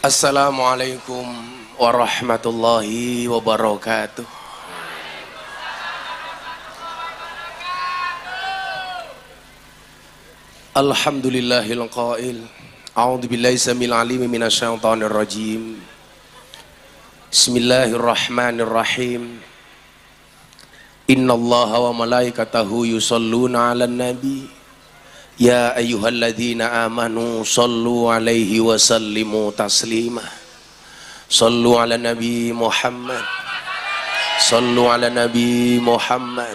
Assalamualaikum warahmatullahi wabarakatuh. Alhamdulillahil qail. A'udzu billahi samil alim minasyaitonir rajim. Bismillahirrahmanirrahim. Innallaha wa malaikatahu yusholluna 'alan nabi. Ya ayyuhalladzina amanu sallu alaihi wa sallimu taslima. Sallu ala nabi Muhammad. Sallu ala nabi Muhammad.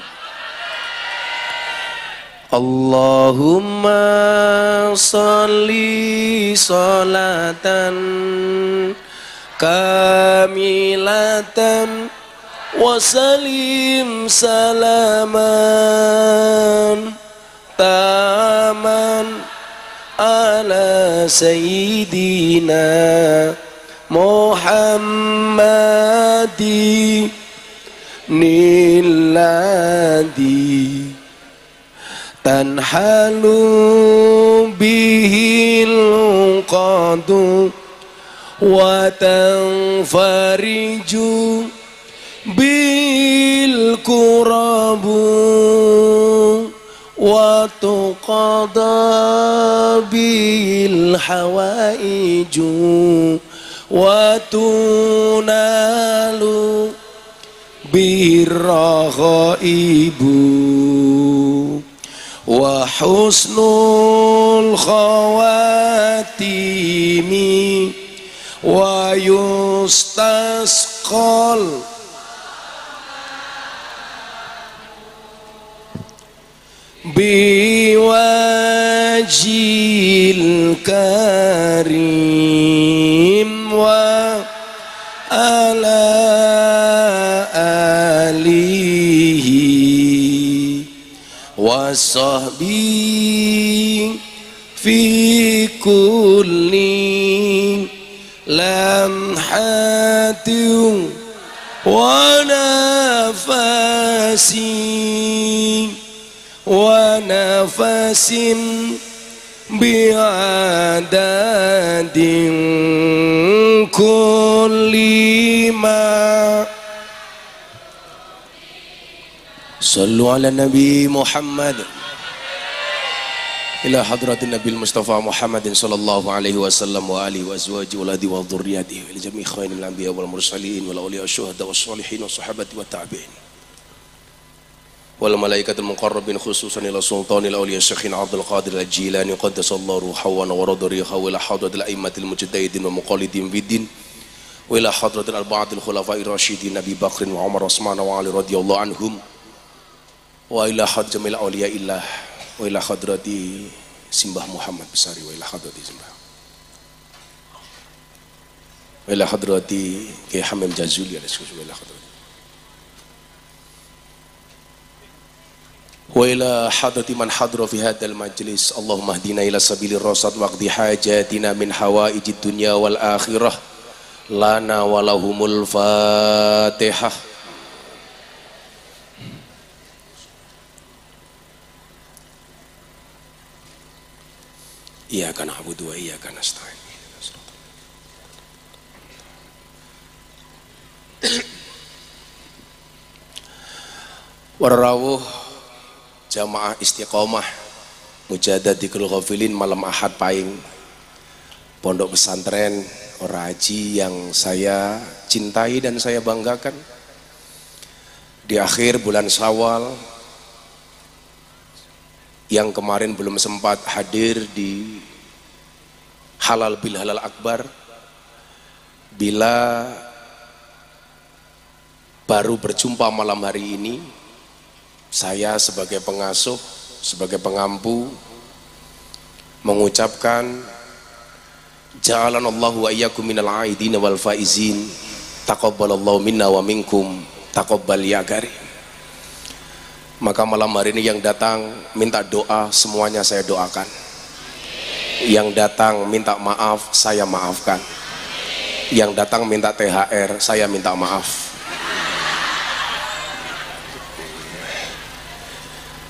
Allahumma salli salatan kamilatan wa salim salaman taman ala sayyidina Muhammadi nilladhi tanhalu bihil qadu wa tanfariju bil kurabu wa tuqada bil hawaiju wa tunalu birrahaibu wa husnul khawatimi wa yustasqal biwajil karim wa ala alihi wa sahbihi fi kulli lamhatin wa nafasin wa nafasin bi'adadin kulli ma. Sallu ala nabi Muhammad ila hadratin nabil mustafa Muhammadin sallallahu alaihi wasallam wa alihi wa azwaji wa ladi wa dhurriyyatihi wa jami'i khairil anbiya wal mursalin wal awliya syuhada was salihin wa sahabati wa tabi'in wal malaikatul muqarrabin khususan ila sultanil awliya syekhin Abdul Qadir al-Jilani qaddasallahu ruhahu wa radariha wa ila hadratil a'immatil mujtahidin wa muqallidin biddin wa ila hadratil arba'atil khulafa'ir rasyidin Abi Bakrin wa Umar Utsman wa Ali radhiyallahu anhum wa ila hadratil awliya illah wa ila hadrati Simbah Muhammad Besari wa ila hadrati Simbah wa ila hadrati Kiai Hamim Jazuli wa ila hadrati wa ila hadrati man hadra fi hadzal majlis. Allahumma hdina ila sabilir rasyad waqdi hajatina min hawaijid dunya wal akhirah lana wa lahumul Fatihah. Iyyaka na'budu wa iyyaka nasta'in. Warawuh jamaah istiqomah Mujadadikul Ghafilin malam Ahad Pahing pondok pesantren Oraji yang saya cintai dan saya banggakan di akhir bulan Syawal yang kemarin belum sempat hadir di Halal bil Halal Akbar, bila baru berjumpa malam hari ini, saya sebagai pengasuh, sebagai pengampu mengucapkan ja'alanallahu wa iyyakum minal aidin wal faizin, taqabbalallahu minna wa minkum, taqabbal ya karim. Maka malam hari ini yang datang minta doa, semuanya saya doakan. Yang datang minta maaf, saya maafkan. Yang datang minta THR, saya minta maaf.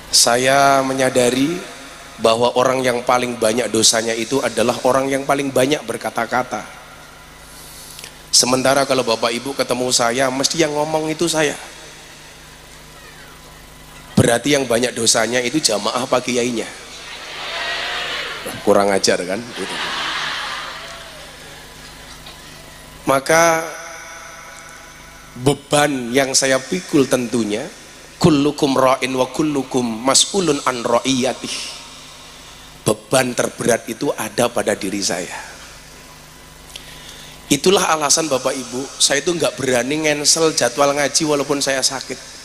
Saya menyadari bahwa orang yang paling banyak dosanya itu adalah orang yang paling banyak berkata-kata. Sementara kalau Bapak Ibu ketemu saya, mesti yang ngomong itu saya. Berarti yang banyak dosanya itu jamaah apa kiainya? Kurang ajar kan? Gitu. Maka beban yang saya pikul tentunya, kullukum ra'in wa kullukum mas'ulun an ra'iyatih. Beban terberat itu ada pada diri saya. Itulah alasan Bapak Ibu, saya itu nggak berani ngensel jadwal ngaji walaupun saya sakit.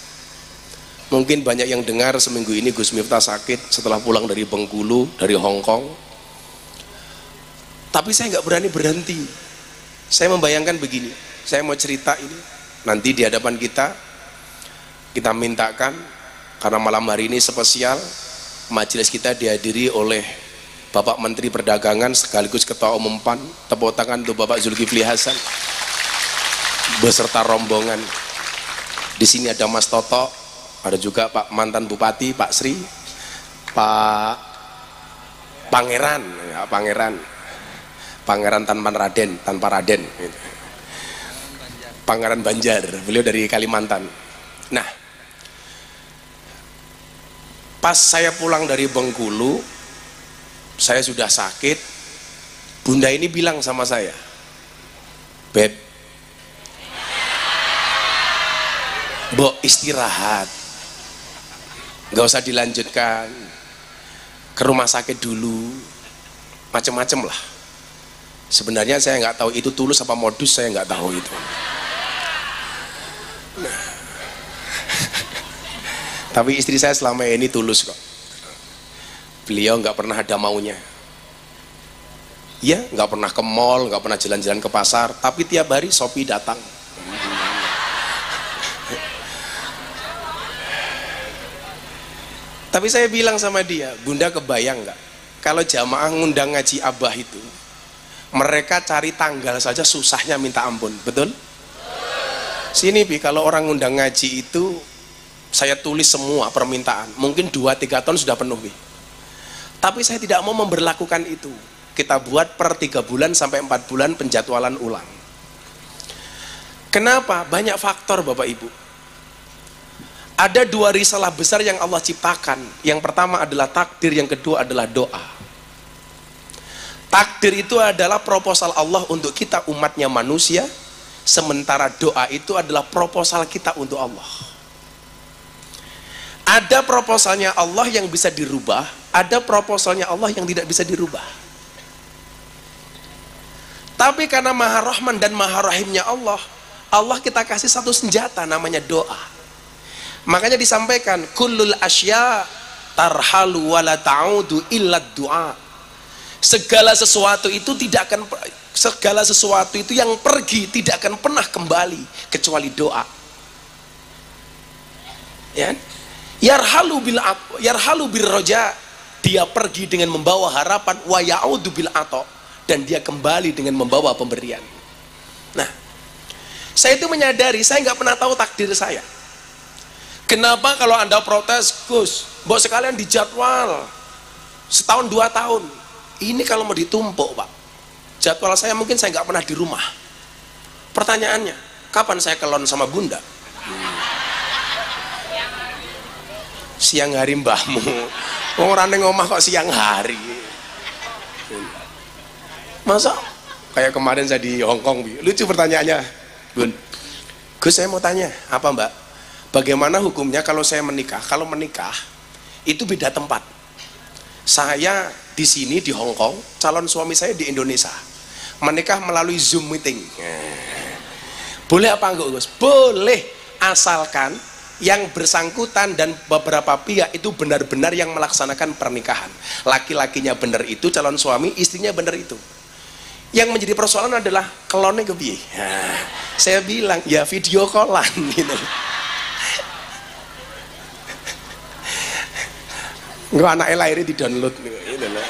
Mungkin banyak yang dengar seminggu ini Gus Miftah sakit setelah pulang dari Bengkulu, dari Hong Kong. Tapi saya nggak berani berhenti. Saya membayangkan begini, saya mau cerita ini, nanti di hadapan kita mintakan, karena malam hari ini spesial, majelis kita dihadiri oleh Bapak Menteri Perdagangan sekaligus Ketua Umum PAN. Tepuk tangan untuk Bapak Zulkifli Hasan beserta rombongan. Di sini ada Mas Toto, ada juga Pak mantan Bupati Pak Sri, Pak Pangeran, ya, Pangeran tanpa Raden, Pangeran Banjar, beliau dari Kalimantan. Nah, pas saya pulang dari Bengkulu, saya sudah sakit. Bunda ini bilang sama saya, Beb, Mbok istirahat, nggak usah dilanjutkan, ke rumah sakit dulu, macem-macem lah. Sebenarnya saya nggak tahu itu tulus apa modus, saya nggak tahu itu. Nah. Tapi istri saya selama ini tulus kok. Beliau nggak pernah ada maunya. Ya, nggak pernah ke mall, nggak pernah jalan-jalan ke pasar, tapi tiap hari Shopee datang. Tapi saya bilang sama dia, Bunda kebayang nggak? Kalau jamaah ngundang ngaji Abah itu, mereka cari tanggal saja susahnya minta ampun, betul? Sini Bi, kalau orang ngundang ngaji itu, saya tulis semua permintaan, mungkin 2-3 tahun sudah penuh Bi. Tapi saya tidak mau memberlakukan itu. Kita buat per 3 bulan sampai 4 bulan penjadwalan ulang. Kenapa? Banyak faktor Bapak Ibu. Ada 2 risalah besar yang Allah ciptakan. Yang pertama adalah takdir, yang kedua adalah doa. Takdir itu adalah proposal Allah untuk kita umatnya manusia, sementara doa itu adalah proposal kita untuk Allah. Ada proposalnya Allah yang bisa dirubah, ada proposalnya Allah yang tidak bisa dirubah. Tapi karena Maha Rahman dan Maha Rahimnya Allah, Allah kita kasih satu senjata namanya doa. Makanya disampaikan, kullul asya tarhalu wala ta'udu illa du'a. Segala sesuatu itu yang pergi tidak akan pernah kembali kecuali doa. Ya. Yarhalu bil roja, dia pergi dengan membawa harapan, wa ya'udu bil ato, dan dia kembali dengan membawa pemberian. Nah, saya itu menyadari saya nggak pernah tahu takdir saya. Kenapa kalau Anda protes, Gus, mbok sekalian dijadwal setahun 2 tahun. Ini kalau mau ditumpuk Pak, jadwal saya mungkin saya nggak pernah di rumah. Pertanyaannya, kapan saya kelon sama Bunda? Siang hari mbahmu, orang neng omah kok siang hari. Masa kayak kemarin saya di Hong Kong, lucu pertanyaannya, Bun. Gus, saya mau tanya, apa Mbak? Bagaimana hukumnya kalau saya menikah? Kalau menikah itu beda tempat. Saya di sini di Hong Kong, calon suami saya di Indonesia. Menikah melalui Zoom meeting. Boleh apa enggak, Gus? Boleh, asalkan yang bersangkutan dan beberapa pihak itu benar-benar yang melaksanakan pernikahan. Laki-lakinya benar itu calon suami, istrinya benar itu. Yang menjadi persoalan adalah kelonnya kepiye. Nah, saya bilang ya video callan gitu. Nggak anaknya lahirnya di download gitu loh.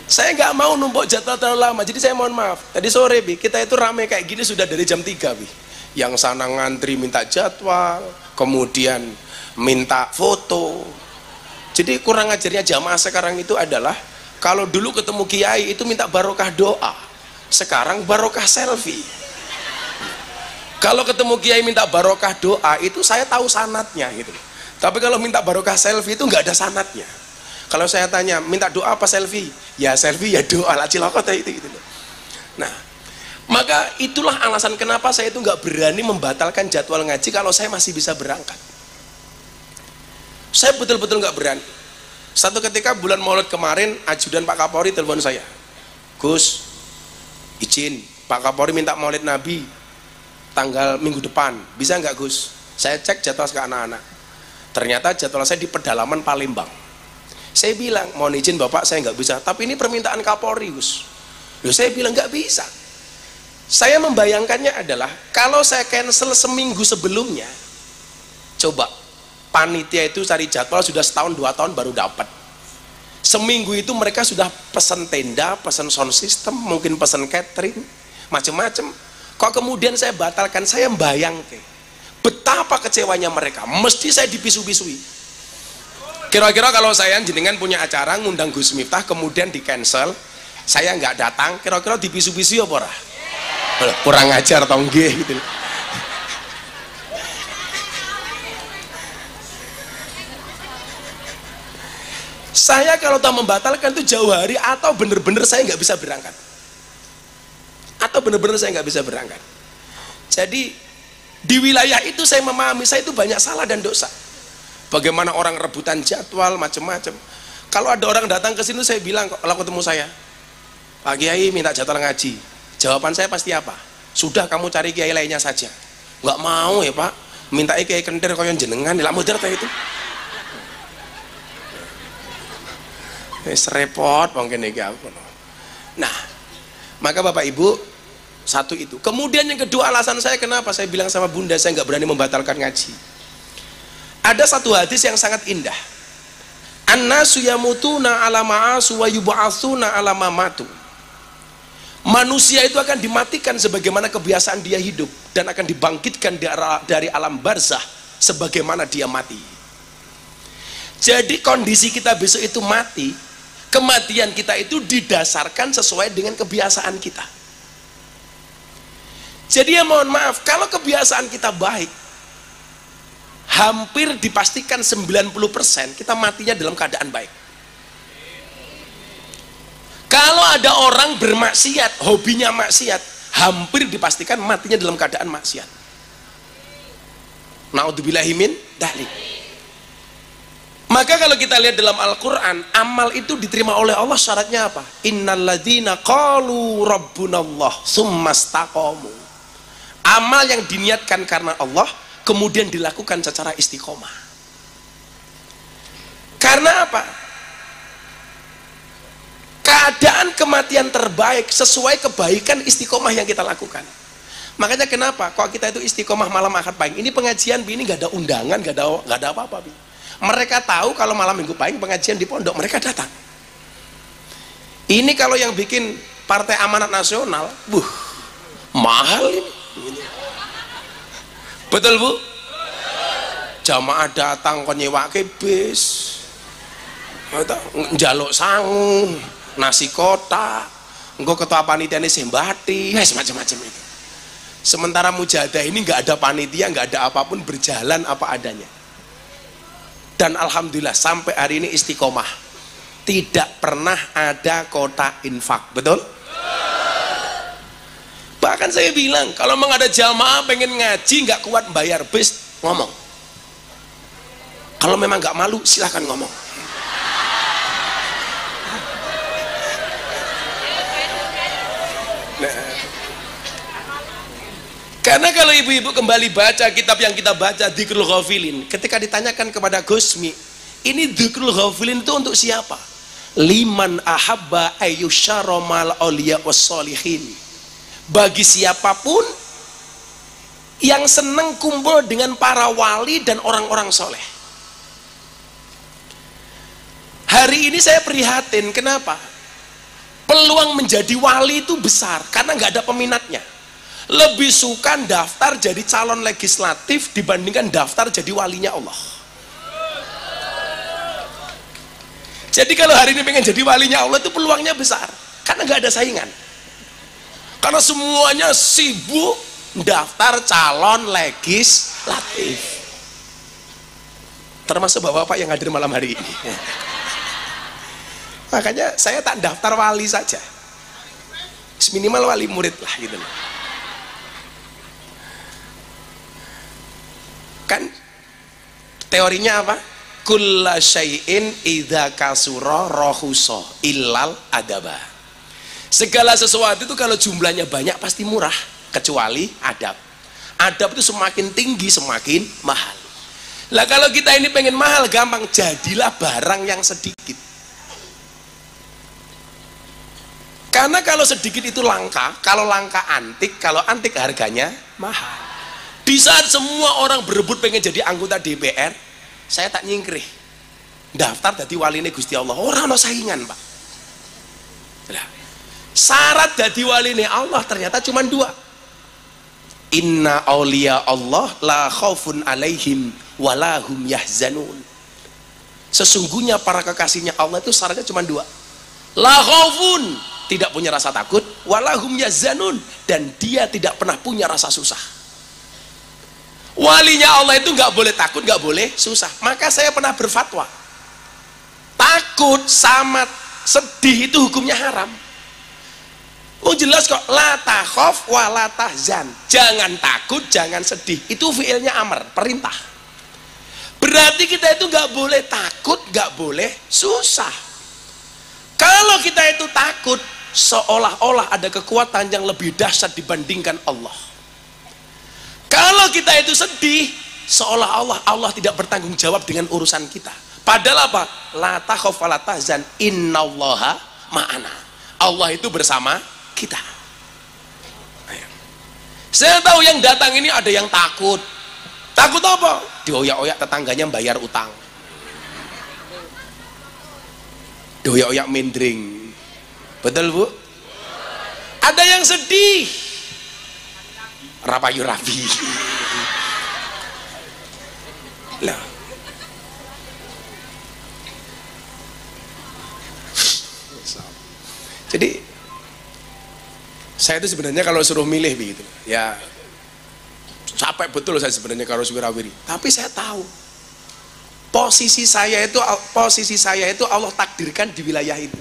Saya nggak mau numpuk jadwal terlalu lama, jadi saya mohon maaf. Tadi sore Bi, kita itu rame kayak gini sudah dari jam 3 Bi. Yang sana ngantri minta jadwal, kemudian minta foto. Jadi kurang ajarnya jamaah sekarang itu adalah kalau dulu ketemu kiai itu minta barokah doa. Sekarang barokah selfie. Kalau ketemu kiai minta barokah doa itu saya tahu sanatnya gitu. Tapi kalau minta barokah selfie itu nggak ada sanatnya. Kalau saya tanya minta doa apa selfie? Ya selfie ya doa lah cilokot itu gitu. Nah, maka itulah alasan kenapa saya itu nggak berani membatalkan jadwal ngaji kalau saya masih bisa berangkat. Saya betul-betul nggak berani. Satu ketika bulan Maulid kemarin, ajudan Pak Kapolri telepon saya, Gus, izin Pak Kapolri minta Maulid Nabi tanggal minggu depan, bisa nggak Gus? Saya cek jadwal ke anak-anak, ternyata jadwal saya di pedalaman Palembang. Saya bilang, mohon izin Bapak saya nggak bisa, tapi ini permintaan Kapolri Gus. Loh, saya bilang nggak bisa. Saya membayangkannya adalah kalau saya cancel seminggu sebelumnya, coba panitia itu cari jadwal sudah setahun 2 tahun baru dapat. Seminggu itu mereka sudah pesan tenda, pesan sound system, mungkin pesan catering, macam-macam. Kok kemudian saya batalkan? Saya membayangkan betapa kecewanya mereka. Mesti saya dipisu-pisui. Kira-kira kalau saya jenengan punya acara ngundang Gus Miftah kemudian di cancel, saya nggak datang, kira-kira dipisu-pisui apa ora? Kurang ajar atau nggih gitu. Saya kalau tak membatalkan itu jauh hari atau bener-bener saya nggak bisa berangkat, atau bener-bener saya nggak bisa berangkat. Jadi di wilayah itu saya memahami saya itu banyak salah dan dosa. Bagaimana orang rebutan jadwal macam-macam. Kalau ada orang datang ke sini saya bilang kalau ketemu saya, Pak Kiai minta jadwal ngaji. Jawaban saya pasti apa? Sudah kamu cari kiai lainnya saja. Nggak mau ya Pak, minta kiai kentir koyon jenengan, lah modern itu. Repot mungkin iki aku. Nah, maka Bapak Ibu, satu itu. Kemudian yang kedua alasan saya kenapa saya bilang sama Bunda saya nggak berani membatalkan ngaji. Ada satu hadis yang sangat indah. An-nasu yamutuna ala ma'asu wa yub'atsuna ala ma matu. Manusia itu akan dimatikan sebagaimana kebiasaan dia hidup dan akan dibangkitkan dari alam barzah sebagaimana dia mati. Jadi kondisi kita besok itu mati. Kematian kita itu didasarkan sesuai dengan kebiasaan kita. Jadi ya mohon maaf, kalau kebiasaan kita baik, hampir dipastikan 90% kita matinya dalam keadaan baik. Kalau ada orang bermaksiat, hobinya maksiat, hampir dipastikan matinya dalam keadaan maksiat. Naudzubillahi min dzalik. Maka kalau kita lihat dalam Al-Quran, amal itu diterima oleh Allah syaratnya apa? Innalladzina qalu rabbunallah summastaqamu. Amal yang diniatkan karena Allah kemudian dilakukan secara istiqomah. Karena apa? Keadaan kematian terbaik sesuai kebaikan istiqomah yang kita lakukan. Makanya kenapa? Kok kita itu istiqomah malam Ahad Pahing? Ini pengajian ini nggak ada undangan, nggak ada apa-apa. Mereka tahu kalau malam Minggu Pahing pengajian di pondok, mereka datang. Ini kalau yang bikin Partai Amanat Nasional, mahal ini. Betul Bu? Jamaah datang kon nyewake bis, njaluk sangu, nasi kotak, engko ketua panitiane sembati, macam-macam itu. Sementara mujahadah ini nggak ada panitia, nggak ada apapun, berjalan apa adanya. Dan alhamdulillah sampai hari ini istiqomah, tidak pernah ada kotak infak, betul? Bahkan saya bilang kalau memang ada jamaah pengen ngaji nggak kuat bayar bis, ngomong. Kalau memang nggak malu silahkan ngomong. Karena kalau ibu-ibu kembali baca kitab yang kita baca Dzikrul Ghafilin, ketika ditanyakan kepada Gusmi, ini Dzikrul Ghafilin itu untuk siapa? Liman ahabba ayyusyara mal auliya wassolihin. Bagi siapapun yang senang kumpul dengan para wali dan orang-orang soleh. Hari ini saya prihatin, kenapa? Peluang menjadi wali itu besar karena nggak ada peminatnya. Lebih suka daftar jadi calon legislatif dibandingkan daftar jadi walinya Allah. Jadi kalau hari ini pengen jadi walinya Allah itu peluangnya besar karena nggak ada saingan. Karena semuanya sibuk daftar calon legislatif. Termasuk bapak-bapak yang hadir malam hari ini. Makanya saya tak daftar wali saja. Minimal wali murid lah gitu loh. Kan teorinya apa? Kulla syai'in idza kasura rahusa illal adaba. Segala sesuatu itu kalau jumlahnya banyak pasti murah kecuali adab. Adab itu semakin tinggi semakin mahal. Lah kalau kita ini pengen mahal gampang, jadilah barang yang sedikit. Karena kalau sedikit itu langka, kalau langka antik, kalau antik harganya mahal. Di saat semua orang berebut pengen jadi anggota DPR, saya tak nyingkrih. Daftar jadi waline Gusti Allah. Orang no saingan, Pak. Nah, syarat jadi waline Allah ternyata cuma 2. Inna auliya Allah la khaufun alaihim walahum yahzanun. Sesungguhnya para kekasihnya Allah itu syaratnya cuma 2. La khaufun, tidak punya rasa takut, walahum yahzanun, dan dia tidak pernah punya rasa susah. Walinya Allah itu nggak boleh takut, nggak boleh susah. Maka saya pernah berfatwa, takut sama sedih itu hukumnya haram. Oh jelas kok, la takhaf wa la tahzan. Jangan takut, jangan sedih. Itu fiilnya amr, perintah. Berarti kita itu nggak boleh takut, nggak boleh susah. Kalau kita itu takut, seolah-olah ada kekuatan yang lebih dahsyat dibandingkan Allah. Kalau kita itu sedih, seolah-olah Allah tidak bertanggung jawab dengan urusan kita. Padahal apa? La takhaf wa la tahzan, innallaha ma'ana. Allah itu bersama kita. Saya tahu yang datang ini ada yang takut. Takut apa? Dioyak-oyak tetangganya bayar utang. Dioyak-oyak mendring. Betul Bu? Ada yang sedih. Rapayu rapi. Lah. Jadi saya itu sebenarnya kalau suruh milih begitu, ya capek betul saya sebenarnya kalau Suwirawiri. Tapi saya tahu posisi saya itu Allah takdirkan di wilayah itu.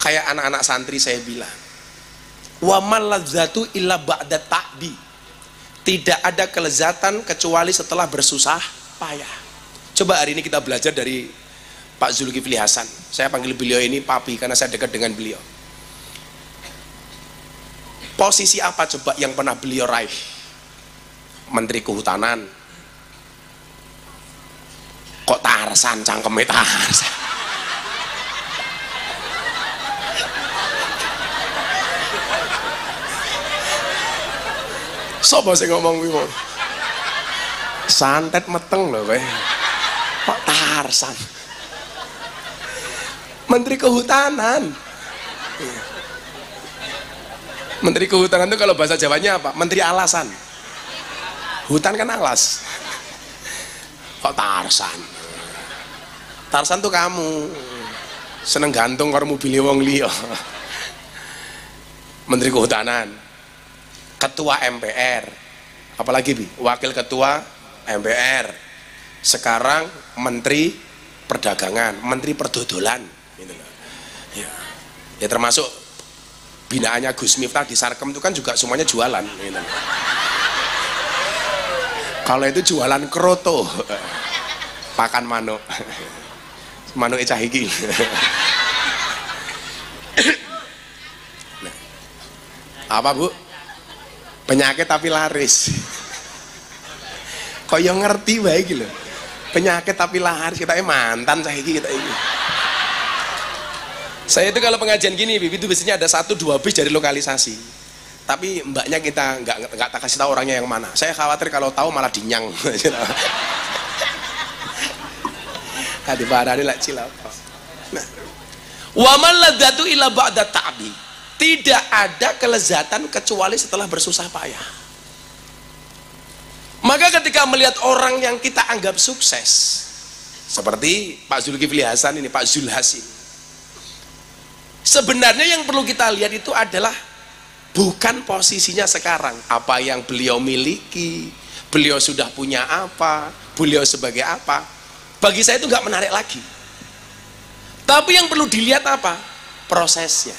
Kayak anak-anak santri saya bilang, wa mal ladzatu illa ba'da ta'di. Tidak ada kelezatan kecuali setelah bersusah payah. Coba hari ini kita belajar dari Pak Zulkifli Hasan. Saya panggil beliau ini papi karena saya dekat dengan beliau. Posisi apa coba yang pernah beliau raih? Menteri Kehutanan. Kok Tarsan, cangkeme Tarsan. Sopo sing ngomong kuwi mau? Santet meteng lho kowe. Kok Tarsan? Menteri Kehutanan. Menteri Kehutanan itu kalau bahasa Jawanya apa? Menteri alasan. Hutan kan alas. Kok Tarsan? Tarsan tuh kamu. Seneng gantung karo mobil wong liya. Menteri Kehutanan. Ketua MPR. Apalagi Bi? Wakil Ketua MPR. Sekarang Menteri Perdagangan, Menteri Perdodolan. Ya termasuk binaannya Gus Miftah di Sarkem itu kan juga semuanya jualan gitu. Kalau itu jualan kroto, pakan manuk manuk ecahiki. Nah, apa Bu? Penyakit tapi laris. Kok yang ngerti baik gitu. Penyakit tapi laris, kita mantan saiki kita ini. Saya itu kalau pengajian gini, Bibi itu biasanya ada 1-2 bis dari lokalisasi. Tapi mbaknya kita nggak tak kasih tahu orangnya yang mana. Saya khawatir kalau tahu malah dinyang. Hadi barani lak cilaka. Nah, wa man ladzatu illa ba'da ta'bi. Tidak ada kelezatan kecuali setelah bersusah payah. Maka ketika melihat orang yang kita anggap sukses, seperti Pak Zulkifli Hasan ini, Pak Zulhasin, Sebenarnya yang perlu kita lihat itu adalah bukan posisinya sekarang, apa yang beliau miliki, beliau sudah punya apa, beliau sebagai apa. Bagi saya itu nggak menarik lagi. Tapi yang perlu dilihat apa? Prosesnya.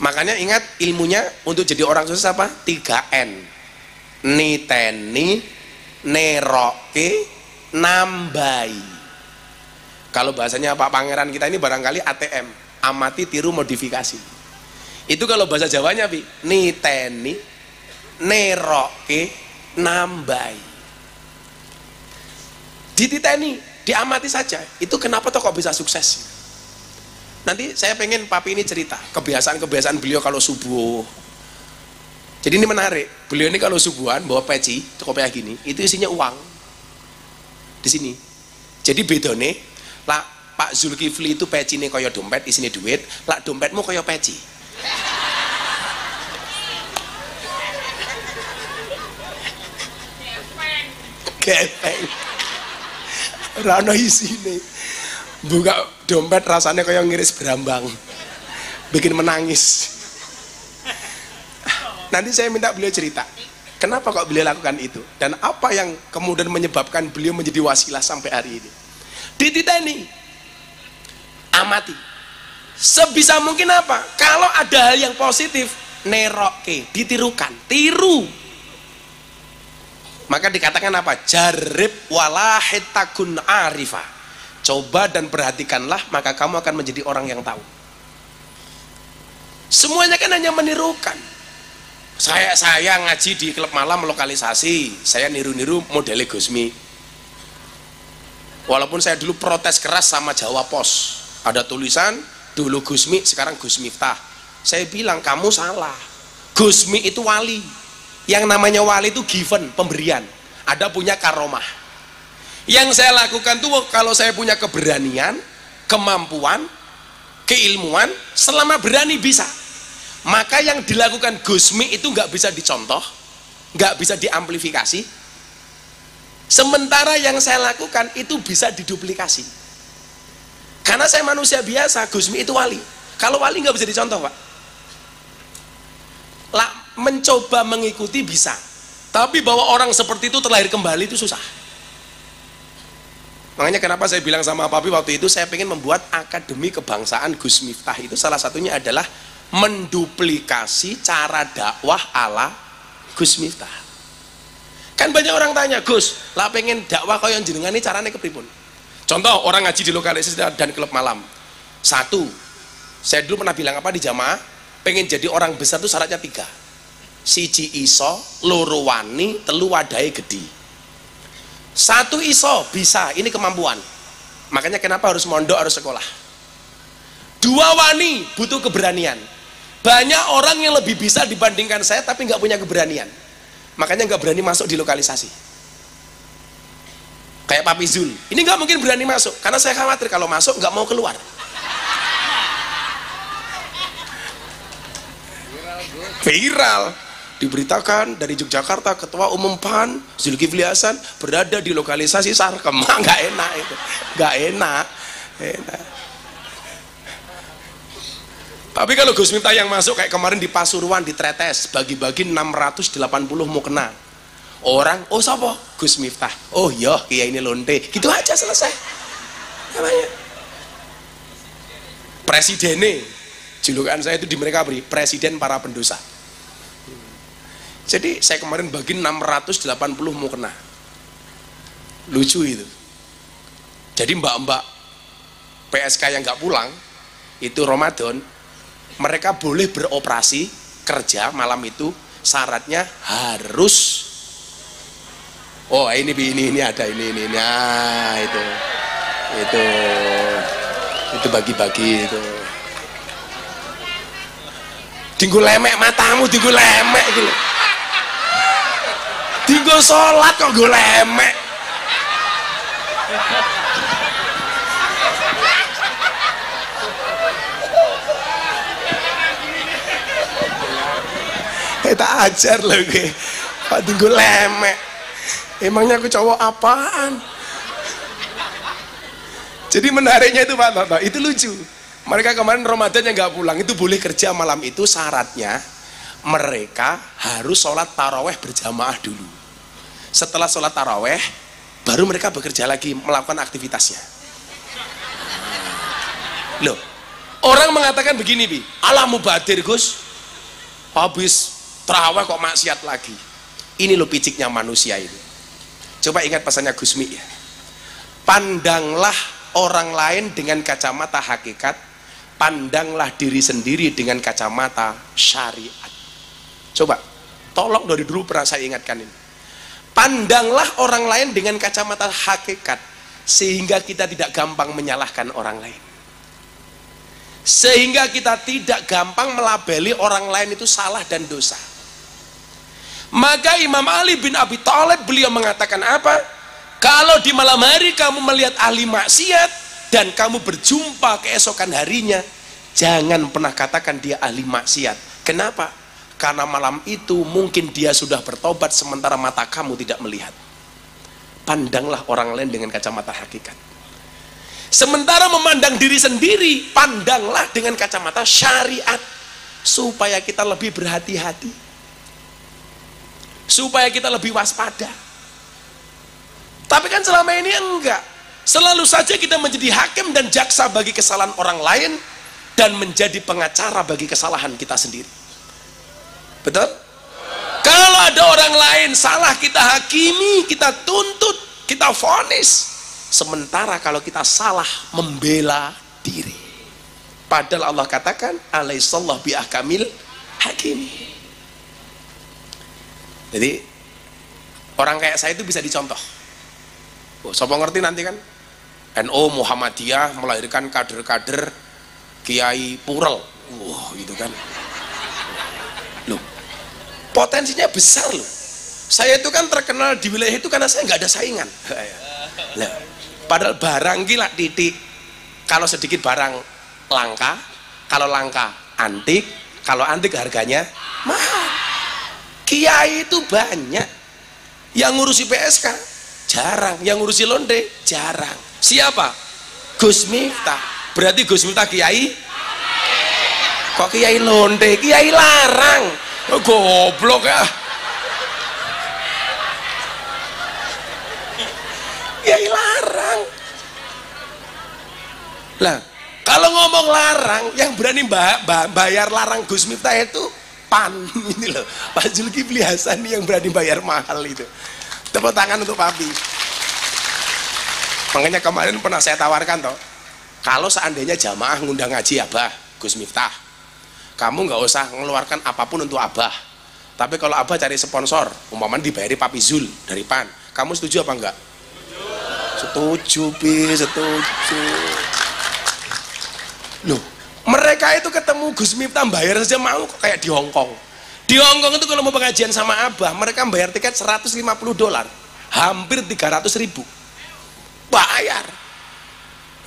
Makanya ingat ilmunya untuk jadi orang sukses apa? 3N. Niteni, neroke, nambai. Kalau bahasanya Pak Pangeran kita ini barangkali ATM, amati, tiru, modifikasi. Itu kalau bahasa Jawanya, Pi, niteni, neroke, nambai. Dititeni, diamati saja. Itu kenapa toh kok bisa sukses? Nanti saya pengen Papi ini cerita kebiasaan-kebiasaan beliau kalau subuh. Jadi ini menarik. Beliau ini kalau subuhan bawa peci, kopiah gini, itu isinya uang. Di sini. Jadi bedone lah Pak Zulkifli itu peci ini kaya dompet, isinya duit, lah dompetmu kaya peci. Gepeng. Rano isine. Buka dompet rasanya kaya ngiris berambang. Bikin menangis. Nanti saya minta beliau cerita. Kenapa kok beliau lakukan itu? Dan apa yang kemudian menyebabkan beliau menjadi wasilah sampai hari ini? Dititeni, amati, sebisa mungkin apa? Kalau ada hal yang positif, neroke, ditirukan, tiru. Maka dikatakan apa? Jarib walahid takun arifa. Coba dan perhatikanlah, maka kamu akan menjadi orang yang tahu. Semuanya kan hanya menirukan. Saya ngaji di klub malam lokalisasi, saya niru-niru model Gusmi. Walaupun saya dulu protes keras sama Jawa Pos, ada tulisan dulu Gusmi, sekarang Gus Miftah. Saya bilang kamu salah. Gusmi itu wali. Yang namanya wali itu given, pemberian. Ada punya karomah. Yang saya lakukan tuh kalau saya punya keberanian, kemampuan, keilmuan, selama berani bisa. Maka yang dilakukan Gusmi itu nggak bisa dicontoh, nggak bisa diamplifikasi. Sementara yang saya lakukan itu bisa diduplikasi. Karena saya manusia biasa, Gusmi itu wali. Kalau wali nggak bisa dicontoh, Pak. Lah, mencoba mengikuti bisa. Tapi bahwa orang seperti itu terlahir kembali itu susah. Makanya kenapa saya bilang sama Papi waktu itu, saya pengen membuat akademi kebangsaan Gus Miftah. Itu salah satunya adalah menduplikasi cara dakwah ala Gus Miftah. Kan banyak orang tanya, Gus, lah pengen dakwah kaya jenengan ini caranya kepripun? Contoh, orang ngaji di lokalisasi dan klub malam. Satu, saya dulu pernah bilang apa di jamaah, pengen jadi orang besar itu syaratnya 3. Siji iso, loro wani, telu wadai gede. 1 iso, bisa, ini kemampuan. Makanya kenapa harus mondok, harus sekolah. 2 wani, butuh keberanian. Banyak orang yang lebih bisa dibandingkan saya tapi nggak punya keberanian. Makanya nggak berani masuk di lokalisasi. Kayak Papi Zul, ini nggak mungkin berani masuk karena saya khawatir kalau masuk nggak mau keluar. Viral, diberitakan dari Yogyakarta Ketua Umum PAN Zulkifli Hasan berada di lokalisasi Sarkem. Nggak enak itu, nggak enak. Tapi kalau Gus Miftah yang masuk kayak kemarin di Pasuruan di Tretes, bagi-bagi 680 mau kena. Orang, oh siapa? Gus Miftah. Oh iya, kiai ini lonte. Gitu aja selesai. Namanya. Presidene. Julukan saya itu di mereka beri presiden para pendosa. Jadi saya kemarin bagi 680 mau kena. Lucu itu. Jadi mbak-mbak PSK yang nggak pulang itu Ramadan, mereka boleh beroperasi kerja malam itu, syaratnya harus ini ada ini nah itu bagi-bagi itu. Tinggu lemek matamu, tinggu lemek gitu. Tinggu sholat kok gue lemek. Tak ajar loh gue, Pak tinggu lemek. Emangnya aku cowok apaan? Jadi menariknya itu Pak Toto, itu lucu. Mereka kemarin Ramadan yang nggak pulang itu boleh kerja malam itu, syaratnya mereka harus sholat taraweh berjamaah dulu. Setelah sholat taraweh baru mereka bekerja lagi melakukan aktivitasnya. Loh, orang mengatakan begini, Bi, alah mubadir Gus, habis taraweh kok maksiat lagi. Ini loh piciknya manusia ini. Coba ingat pesannya Gusmi ya, pandanglah orang lain dengan kacamata hakikat, pandanglah diri sendiri dengan kacamata syariat. Coba, tolong dari dulu pernah saya ingatkan ini. Pandanglah orang lain dengan kacamata hakikat, sehingga kita tidak gampang menyalahkan orang lain, sehingga kita tidak gampang melabeli orang lain itu salah dan dosa. Maka Imam Ali bin Abi Thalib beliau mengatakan apa? Kalau di malam hari kamu melihat ahli maksiat dan kamu berjumpa keesokan harinya, jangan pernah katakan dia ahli maksiat. Kenapa? Karena malam itu mungkin dia sudah bertobat sementara mata kamu tidak melihat. Pandanglah orang lain dengan kacamata hakikat. Sementara memandang diri sendiri, pandanglah dengan kacamata syariat, supaya kita lebih berhati-hati, supaya kita lebih waspada. Tapi kan selama ini enggak, selalu saja kita menjadi hakim dan jaksa bagi kesalahan orang lain dan menjadi pengacara bagi kesalahan kita sendiri. Betul? Kalau ada orang lain salah, kita hakimi, kita tuntut, kita vonis. Sementara kalau kita salah, membela diri. Padahal Allah katakan alaihissallahu biahkamil hakimi. Jadi orang kayak saya itu bisa dicontoh. Oh, siapa ngerti nanti kan NU Muhammadiyah melahirkan kader-kader Kiai Purel, wah gitu kan. Loh, potensinya besar loh. Saya itu kan terkenal di wilayah itu karena saya nggak ada saingan. Nah, padahal barang gila titik. Kalau sedikit barang langka, kalau langka antik, kalau antik harganya mahal. Kiai itu banyak, yang ngurusi PSK jarang, yang ngurusi londe jarang. Siapa? Gus Miftah. Berarti Gus Miftah kiai? Kok kiai londe? Kiai larang. Oh, goblok ya. Kiai larang. Lah, kalau ngomong larang, yang berani bayar larang Gus Miftah itu PAN ini loh, Pak Zulkifli Hasan yang berani bayar mahal itu. Tepuk tangan untuk Papi. Makanya kemarin pernah saya tawarkan toh, kalau seandainya jamaah ngundang ngaji Abah Gus Miftah, kamu nggak usah mengeluarkan apapun untuk Abah, tapi kalau Abah cari sponsor, umpamanya dibayari Papi Zul dari PAN, kamu setuju apa enggak? Setuju, Pi, setuju. Loh, mereka itu ketemu Gus Miftah bayar saja mau kayak di Hong Kong. Di Hong Kong itu kalau mau pengajian sama Abah, mereka bayar tiket $150, hampir 300.000 bayar.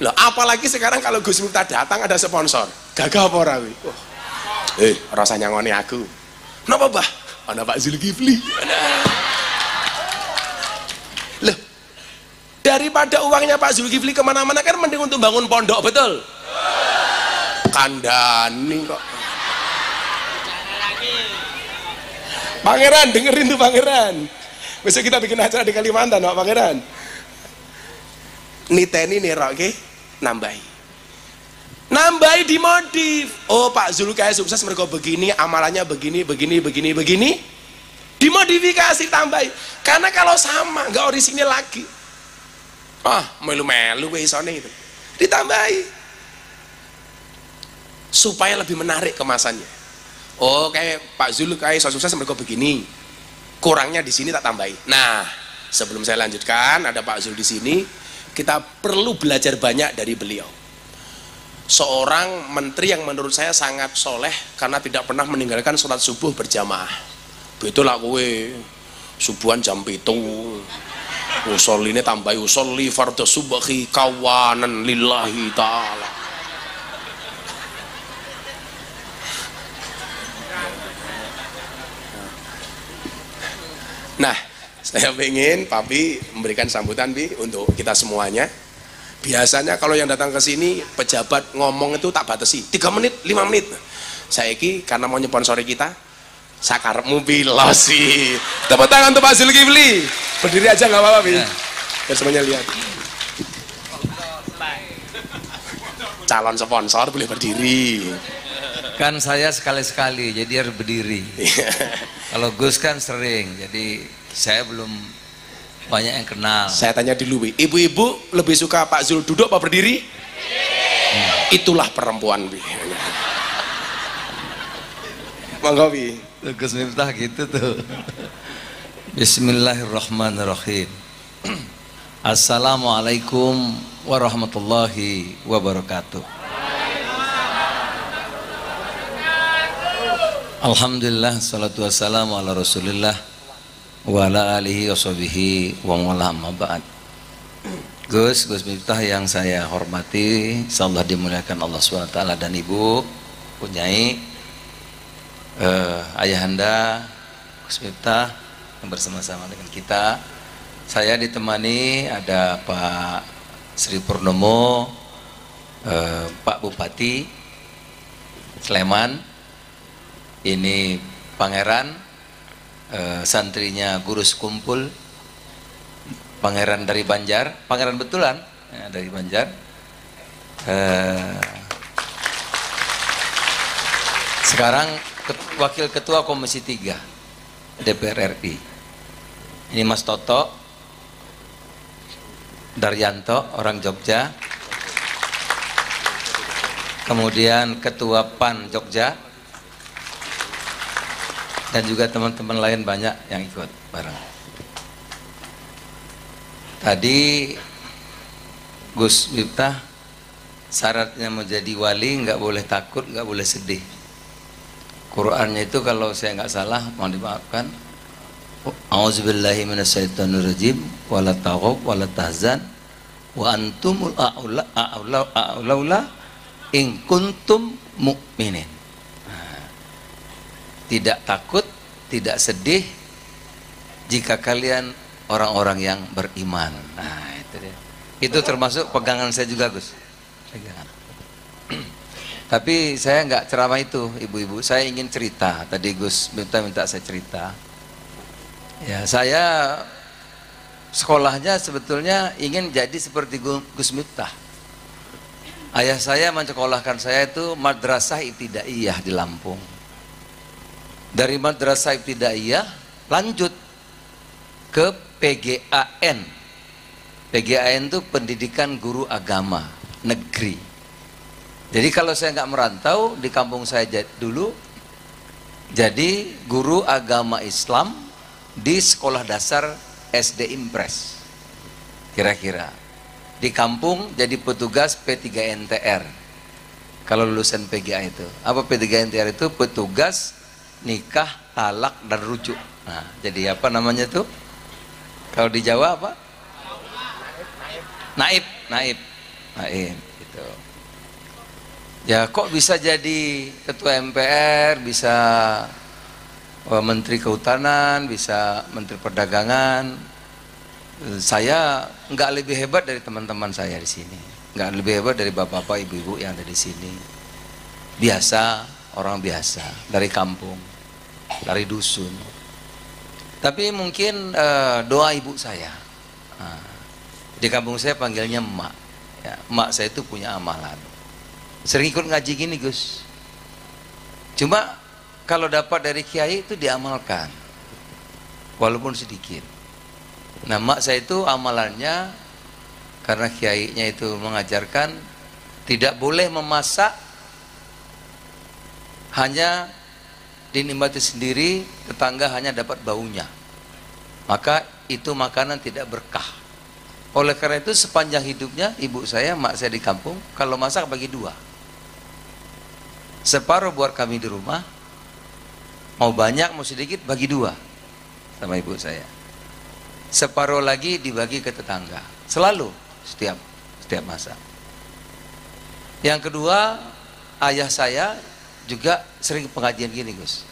Loh, apalagi sekarang kalau Gus Miftah datang ada sponsor, gagah apa rawi? Oh. Rasanya ngoni aku. Kenapa Bah? Ana Pak Zulkifli. Loh, daripada uangnya Pak Zulkifli kemana-mana kan mending untuk bangun pondok, betul? Kandani kok. Pangeran, dengerin tuh Pangeran. Besok kita bikin acara di Kalimantan, Pak Pangeran. Niteni nerok ke, nambahi dimodif. Oh, Pak Zul kayak sukses mereka begini, amalannya begini, dimodifikasi, tambahi. Karena kalau sama, nggak orisinil lagi. Melu-melu isone itu. Ditambahi supaya lebih menarik kemasannya. Oh, kayak Pak Zul kayak sukses mereka begini, kurangnya di sini tak tambahi. Nah, sebelum saya lanjutkan, ada Pak Zul di sini, kita perlu belajar banyak dari beliau. Seorang menteri yang menurut saya sangat soleh karena tidak pernah meninggalkan sholat subuh berjamaah. Betul lah kowe, subuhan jam 7. Usoline tambahi usolli fardhu subhi kawanan lillahi ta'ala. Nah, saya ingin Papi memberikan sambutan Bi untuk kita semuanya. Biasanya kalau yang datang ke sini pejabat ngomong itu tak batasi 3 menit, 5 menit. Saiki karena mau nyponsori kita, sakarepmu pilosi. Tepuk tangan untuk Pak Zulkifli. Berdiri aja nggak apa-apa, Bi. Biar semuanya lihat. Calon sponsor boleh berdiri. Kan saya sekali-sekali, jadi harus berdiri. Kalau Gus kan sering, jadi saya belum banyak yang kenal. Saya tanya dulu, ibu-ibu lebih suka Pak Zul duduk apa berdiri? Itulah perempuan, Bi. Monggo, Bi. Gus Miftah gitu tuh. Bismillahirrahmanirrahim. Assalamualaikum warahmatullahi wabarakatuh. Alhamdulillah, salatu wassalamu ala rasulillah wa ala alihi wa sahbihi wa mawala amma ba'd. Gus Miftah yang saya hormati, insyaallah dimuliakan Allah SWT dan Ibu Punyai, Ayahanda Gus Miftah yang bersama-sama dengan kita. Saya ditemani ada Pak Sri Purnomo, Pak Bupati Sleman, ini Pangeran, santrinya Guru Sekumpul, Pangeran dari Banjar, Pangeran betulan ya, dari Banjar. Sekarang Wakil Ketua Komisi 3 DPR RI. Ini Mas Toto Daryanto, orang Jogja. Kemudian Ketua PAN Jogja. Dan juga teman-teman lain banyak yang ikut bareng. Tadi Gus Miftah syaratnya mau jadi wali nggak boleh takut, nggak boleh sedih. Qurannya itu kalau saya nggak salah, mohon dimaafkan, A'udzubillahi minasyaitonirrajim wala taghab wala tahzan wa antumul a'laula in kuntum mu'minin. Tidak takut, tidak sedih jika kalian orang-orang yang beriman. Nah, itu dia. Itu termasuk pegangan saya juga, Gus. Pegangan. Tapi saya nggak ceramah itu, ibu-ibu. Saya ingin cerita. Tadi Gus minta saya cerita. Ya, saya sekolahnya sebetulnya ingin jadi seperti Gus Miftah. Ayah saya mencekolahkan saya itu Madrasah Ibtidaiyah di Lampung. Dari Madrasah Ibtidaiyah lanjut ke PGAN. PGAN itu Pendidikan Guru Agama Negeri. Jadi kalau saya nggak merantau, di kampung saya dulu jadi guru agama Islam di sekolah dasar SD Impres. Kira-kira di kampung jadi petugas P3NTR. Kalau lulusan PGA itu, apa P3NTR itu? Petugas nikah, talak, dan rujuk. Nah, jadi apa namanya tuh? Kalau di Jawa apa? Naib. Gitu. Ya kok bisa jadi ketua MPR, bisa menteri kehutanan, bisa menteri perdagangan. Saya nggak lebih hebat dari teman-teman saya di sini, nggak lebih hebat dari bapak-bapak, ibu-ibu yang ada di sini. Biasa, orang biasa dari kampung, dari dusun. Tapi mungkin doa ibu saya, di kampung saya panggilnya emak ya, emak saya itu punya amalan, sering ikut ngaji gini, Gus. Cuma kalau dapat dari kiai itu diamalkan walaupun sedikit. Nah, emak saya itu amalannya, karena kiainya itu mengajarkan tidak boleh memasak hanya dinikmati sendiri, tetangga hanya dapat baunya, maka itu makanan tidak berkah. Oleh karena itu sepanjang hidupnya ibu saya, mak saya di kampung, kalau masak bagi dua, separuh buat kami di rumah, mau banyak mau sedikit bagi dua sama ibu saya, separuh lagi dibagi ke tetangga, selalu setiap masak. Yang kedua, ayah saya juga sering pengajian gini, Gus.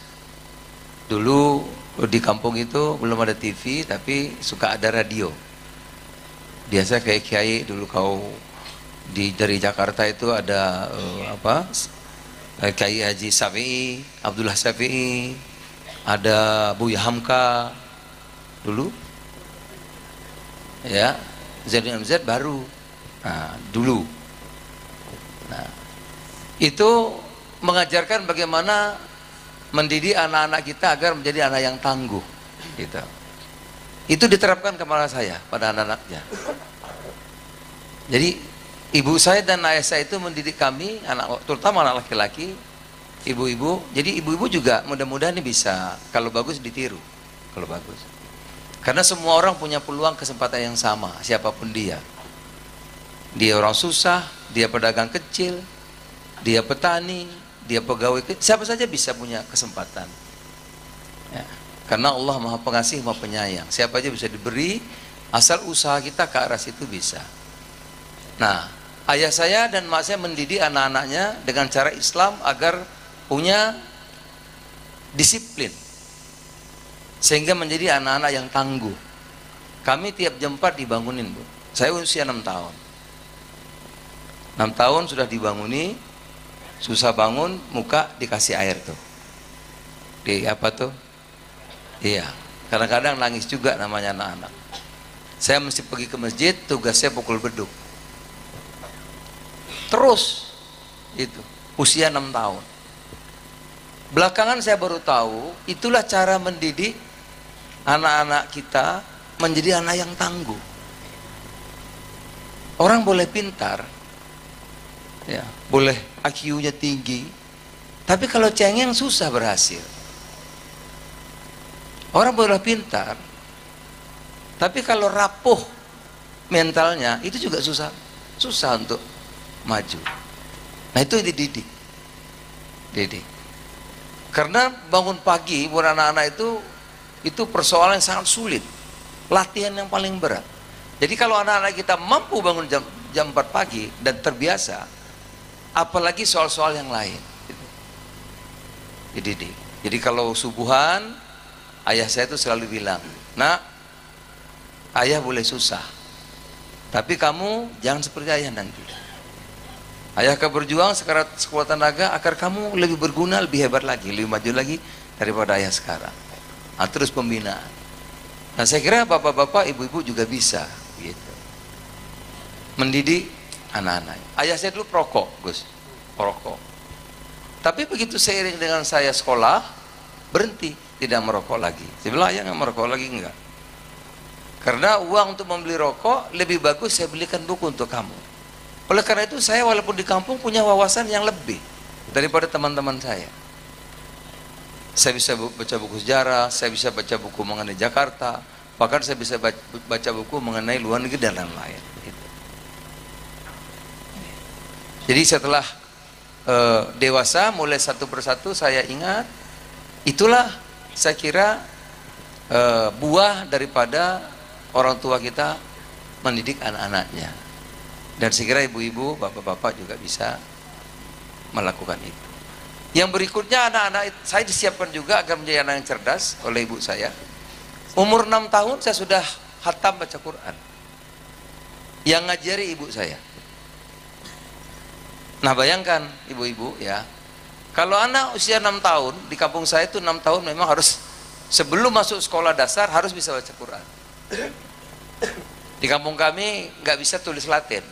Dulu di kampung itu belum ada TV, tapi suka ada radio. Biasa kayak kiai dulu kau Dari Jakarta itu ada Kiai Haji Syafi'i, Abdullah Syafi'i, ada Buya Hamka dulu, ya, Zainuddin MZ baru, nah, dulu. Nah, itu mengajarkan bagaimana mendidik anak-anak kita agar menjadi anak yang tangguh, gitu. Itu diterapkan kepada saya, pada anak-anaknya. Jadi ibu saya dan ayah saya itu mendidik kami, terutama anak laki-laki, ibu-ibu. Jadi ibu-ibu juga mudah-mudahan ini bisa, kalau bagus ditiru, kalau bagus. Karena semua orang punya peluang kesempatan yang sama, siapapun dia. Dia orang susah, dia pedagang kecil, dia petani, dia pegawai kecil, siapa saja bisa punya kesempatan. Ya. Karena Allah Maha Pengasih, Maha Penyayang. Siapa aja bisa diberi, asal usaha kita ke arah situ bisa. Nah, ayah saya dan mak saya mendidik anak-anaknya dengan cara Islam agar punya disiplin, sehingga menjadi anak-anak yang tangguh. Kami tiap jam 4 dibangunin, Bu. Saya usia 6 tahun. 6 tahun sudah dibanguni, susah bangun, muka dikasih air tuh. Di apa tuh? Iya, kadang-kadang nangis juga namanya anak-anak. Saya mesti pergi ke masjid, tugas saya pukul beduk. Terus itu usia 6 tahun. Belakangan saya baru tahu itulah cara mendidik anak-anak kita menjadi anak yang tangguh. Orang boleh pintar, ya, boleh IQ-nya tinggi, tapi kalau cengeng susah berhasil. Orang boleh pintar, tapi kalau rapuh mentalnya itu juga susah untuk maju. Nah, itu dididik. Karena bangun pagi buat anak-anak itu persoalan yang sangat sulit, latihan yang paling berat. Jadi kalau anak-anak kita mampu bangun jam 4 pagi dan terbiasa, apalagi soal-soal yang lain, dididik. Jadi kalau subuhan, ayah saya itu selalu bilang, "Nak, ayah boleh susah, tapi kamu jangan seperti ayah nanti. Ayah akan berjuang sekuat tenaga agar kamu lebih berguna, lebih hebat lagi, lebih maju lagi daripada ayah sekarang." Nah, terus pembinaan. Nah, saya kira bapak-bapak, ibu-ibu juga bisa gitu, mendidik anak-anak. Ayah saya dulu perokok, Gus, perokok. Tapi begitu seiring dengan saya sekolah, berhenti, tidak merokok lagi. Saya bilang, ayah nggak merokok lagi, enggak. Karena uang untuk membeli rokok lebih bagus saya belikan buku untuk kamu. Oleh karena itu saya walaupun di kampung punya wawasan yang lebih daripada teman-teman saya. Saya bisa baca buku sejarah, saya bisa baca buku mengenai Jakarta, bahkan saya bisa baca buku mengenai luar negeri dan lain-lain. Jadi setelah dewasa, mulai satu persatu saya ingat, itulah saya kira buah daripada orang tua kita mendidik anak-anaknya. Dan saya kira ibu-ibu, bapak-bapak juga bisa melakukan itu. Yang berikutnya, anak-anak saya disiapkan juga agar menjadi anak yang cerdas oleh ibu saya. Umur 6 tahun saya sudah khatam baca Quran, yang ngajari ibu saya. Nah, bayangkan ibu-ibu ya, kalau anak usia 6 tahun, di kampung saya itu 6 tahun memang harus, sebelum masuk sekolah dasar harus bisa baca Quran. Di kampung kami nggak bisa tulis Latin.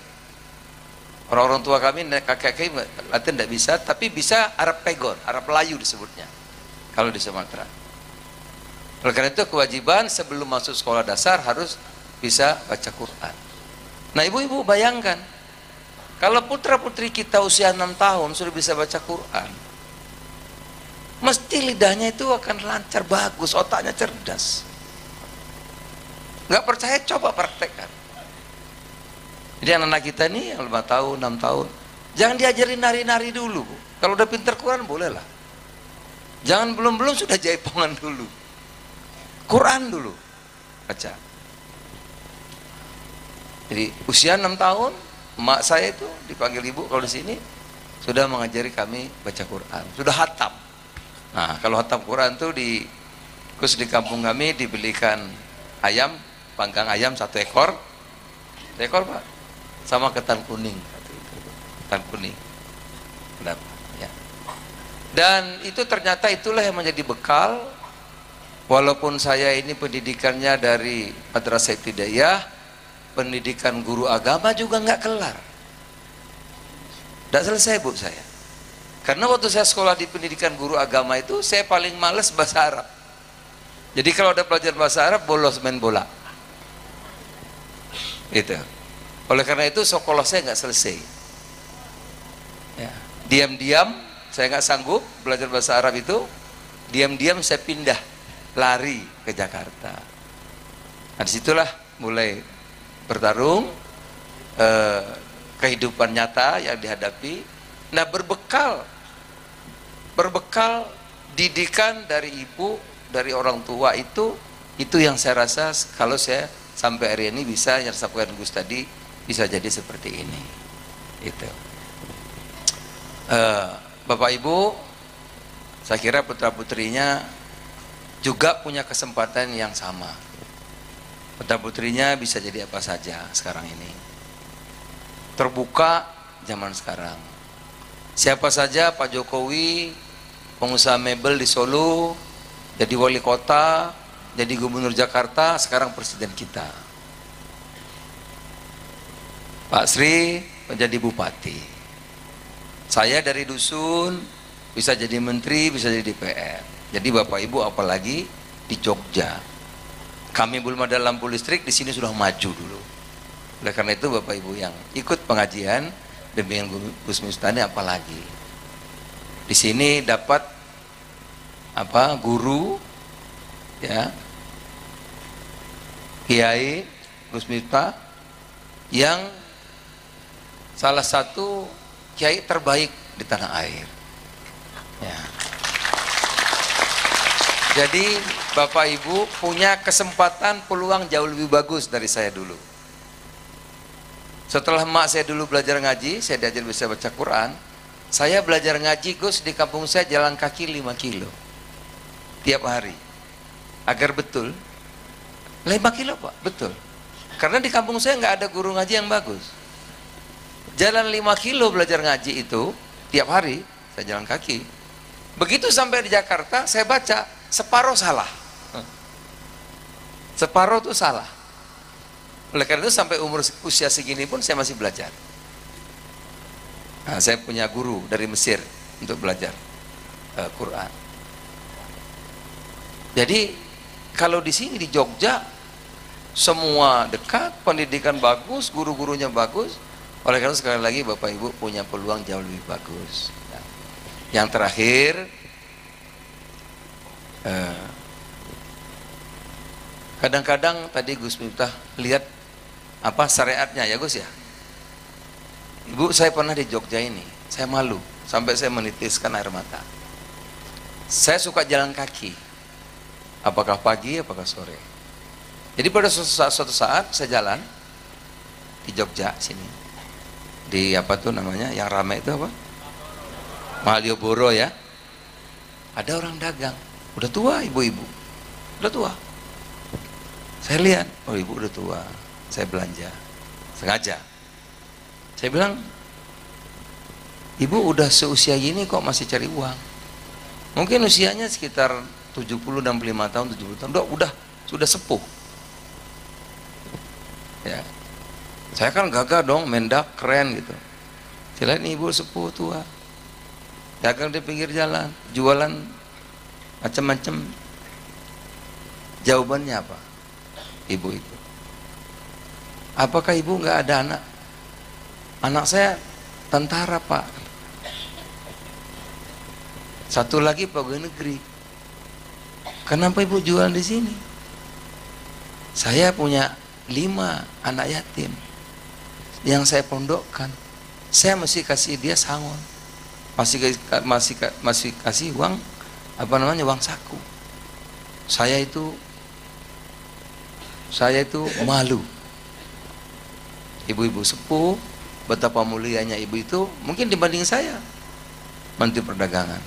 Orang-orang tua kami, kakek-kakek Latin tidak bisa, tapi bisa Arab Pegon, Arab Melayu disebutnya kalau di Sumatera. Oleh karena itu kewajiban sebelum masuk sekolah dasar harus bisa baca Quran. Nah, ibu-ibu bayangkan, kalau putra-putri kita usia 6 tahun sudah bisa baca Quran, mesti lidahnya itu akan lancar, bagus, otaknya cerdas. Nggak percaya, coba praktekkan. Jadi anak-anak kita nih yang 5 tahun, 6 tahun, jangan diajarin nari-nari dulu. Kalau udah pintar Quran bolehlah. Jangan belum-belum sudah jaipongan dulu. Quran dulu baca. Jadi usia 6 tahun, emak saya itu dipanggil ibu kalau di sini sudah mengajari kami baca Quran, sudah khatam. Nah, kalau khatam Quran tuh khusus di kampung kami dibelikan ayam, panggang ayam 1 ekor, Pak, sama ketan kuning 1 Tan kuning. Kenapa? Ya. Dan itu ternyata itulah yang menjadi bekal. Walaupun saya ini pendidikannya dari Madrasah Ibtidaiyah, pendidikan guru agama juga nggak kelar. Nggak selesai bu saya. Karena waktu saya sekolah di pendidikan guru agama itu, saya paling males bahasa Arab. Jadi kalau ada pelajaran bahasa Arab, bolos main bola. Gitu. Oleh karena itu sekolah saya nggak selesai. Ya. Diam-diam saya nggak sanggup belajar bahasa Arab itu. Diam-diam saya pindah, lari ke Jakarta. Nah disitulah mulai bertarung, kehidupan nyata yang dihadapi. Nah berbekal didikan dari ibu, dari orang tua itu yang saya rasa kalau saya sampai hari ini bisa yang disampaikan Gus tadi, bisa jadi seperti ini. Itu. Bapak Ibu, saya kira putra putrinya juga punya kesempatan yang sama. Putra putrinya bisa jadi apa saja sekarang ini. Terbuka zaman sekarang. Siapa saja, Pak Jokowi, pengusaha mebel di Solo, jadi wali kota, jadi gubernur Jakarta, sekarang presiden kita. Pak Sri menjadi bupati. Saya dari dusun bisa jadi menteri, bisa jadi DPR. Jadi Bapak Ibu apalagi di Jogja. Kami belum ada lampu listrik, di sini sudah maju dulu. Oleh karena itu Bapak Ibu yang ikut pengajian dengan Gus Mustani apalagi. Di sini dapat guru ya. Kiai Gus Miftah yang salah satu kiai terbaik di tanah air. Ya. Jadi Bapak Ibu punya kesempatan peluang jauh lebih bagus dari saya dulu. Setelah emak saya dulu belajar ngaji, saya diajar bisa baca Quran. Saya belajar ngaji Gus di kampung saya jalan kaki 5 kilo tiap hari. Agar betul 5 kilo Pak, betul. Karena di kampung saya nggak ada guru ngaji yang bagus. Jalan 5 kilo belajar ngaji itu tiap hari, saya jalan kaki. Begitu sampai di Jakarta, saya baca separuh salah. Separuh itu salah. Oleh karena itu sampai usia segini pun saya masih belajar. Nah, saya punya guru dari Mesir untuk belajar Quran. Jadi kalau di sini di Jogja semua dekat, pendidikan bagus, guru-gurunya bagus. Oleh karena itu sekali lagi Bapak Ibu punya peluang jauh lebih bagus. Nah, yang terakhir, kadang-kadang tadi Gus Miftah lihat apa syariatnya ya Gus ya. Ibu saya pernah di Jogja ini, saya malu sampai saya menitiskan air mata. Saya suka jalan kaki, apakah pagi, apakah sore. Jadi pada suatu saat saya jalan di Jogja sini, di apa tuh namanya yang ramai itu apa? Malioboro ya. Ada orang dagang, udah tua ibu-ibu, udah tua. Saya lihat, oh ibu udah tua. Saya belanja, sengaja. Saya bilang, ibu udah seusia gini kok masih cari uang. Mungkin usianya sekitar 70, 65 tahun, 70 tahun. Sudah sepuh. Ya. Saya kan gagah dong, mendak, keren gitu. Saya lihat ibu sepuh tua. Dagang di pinggir jalan, jualan macam-macam. Jawabannya apa? Ibu itu. Apakah ibu nggak ada anak? Anak saya tentara Pak. Satu lagi pegawai negeri. Kenapa ibu jualan di sini? Saya punya 5 anak yatim yang saya pondokkan. Saya mesti kasih dia sangon, masih kasih uang uang saku. Saya itu malu. Ibu-ibu sepuh, betapa mulianya ibu itu mungkin dibanding saya, Menteri Perdagangan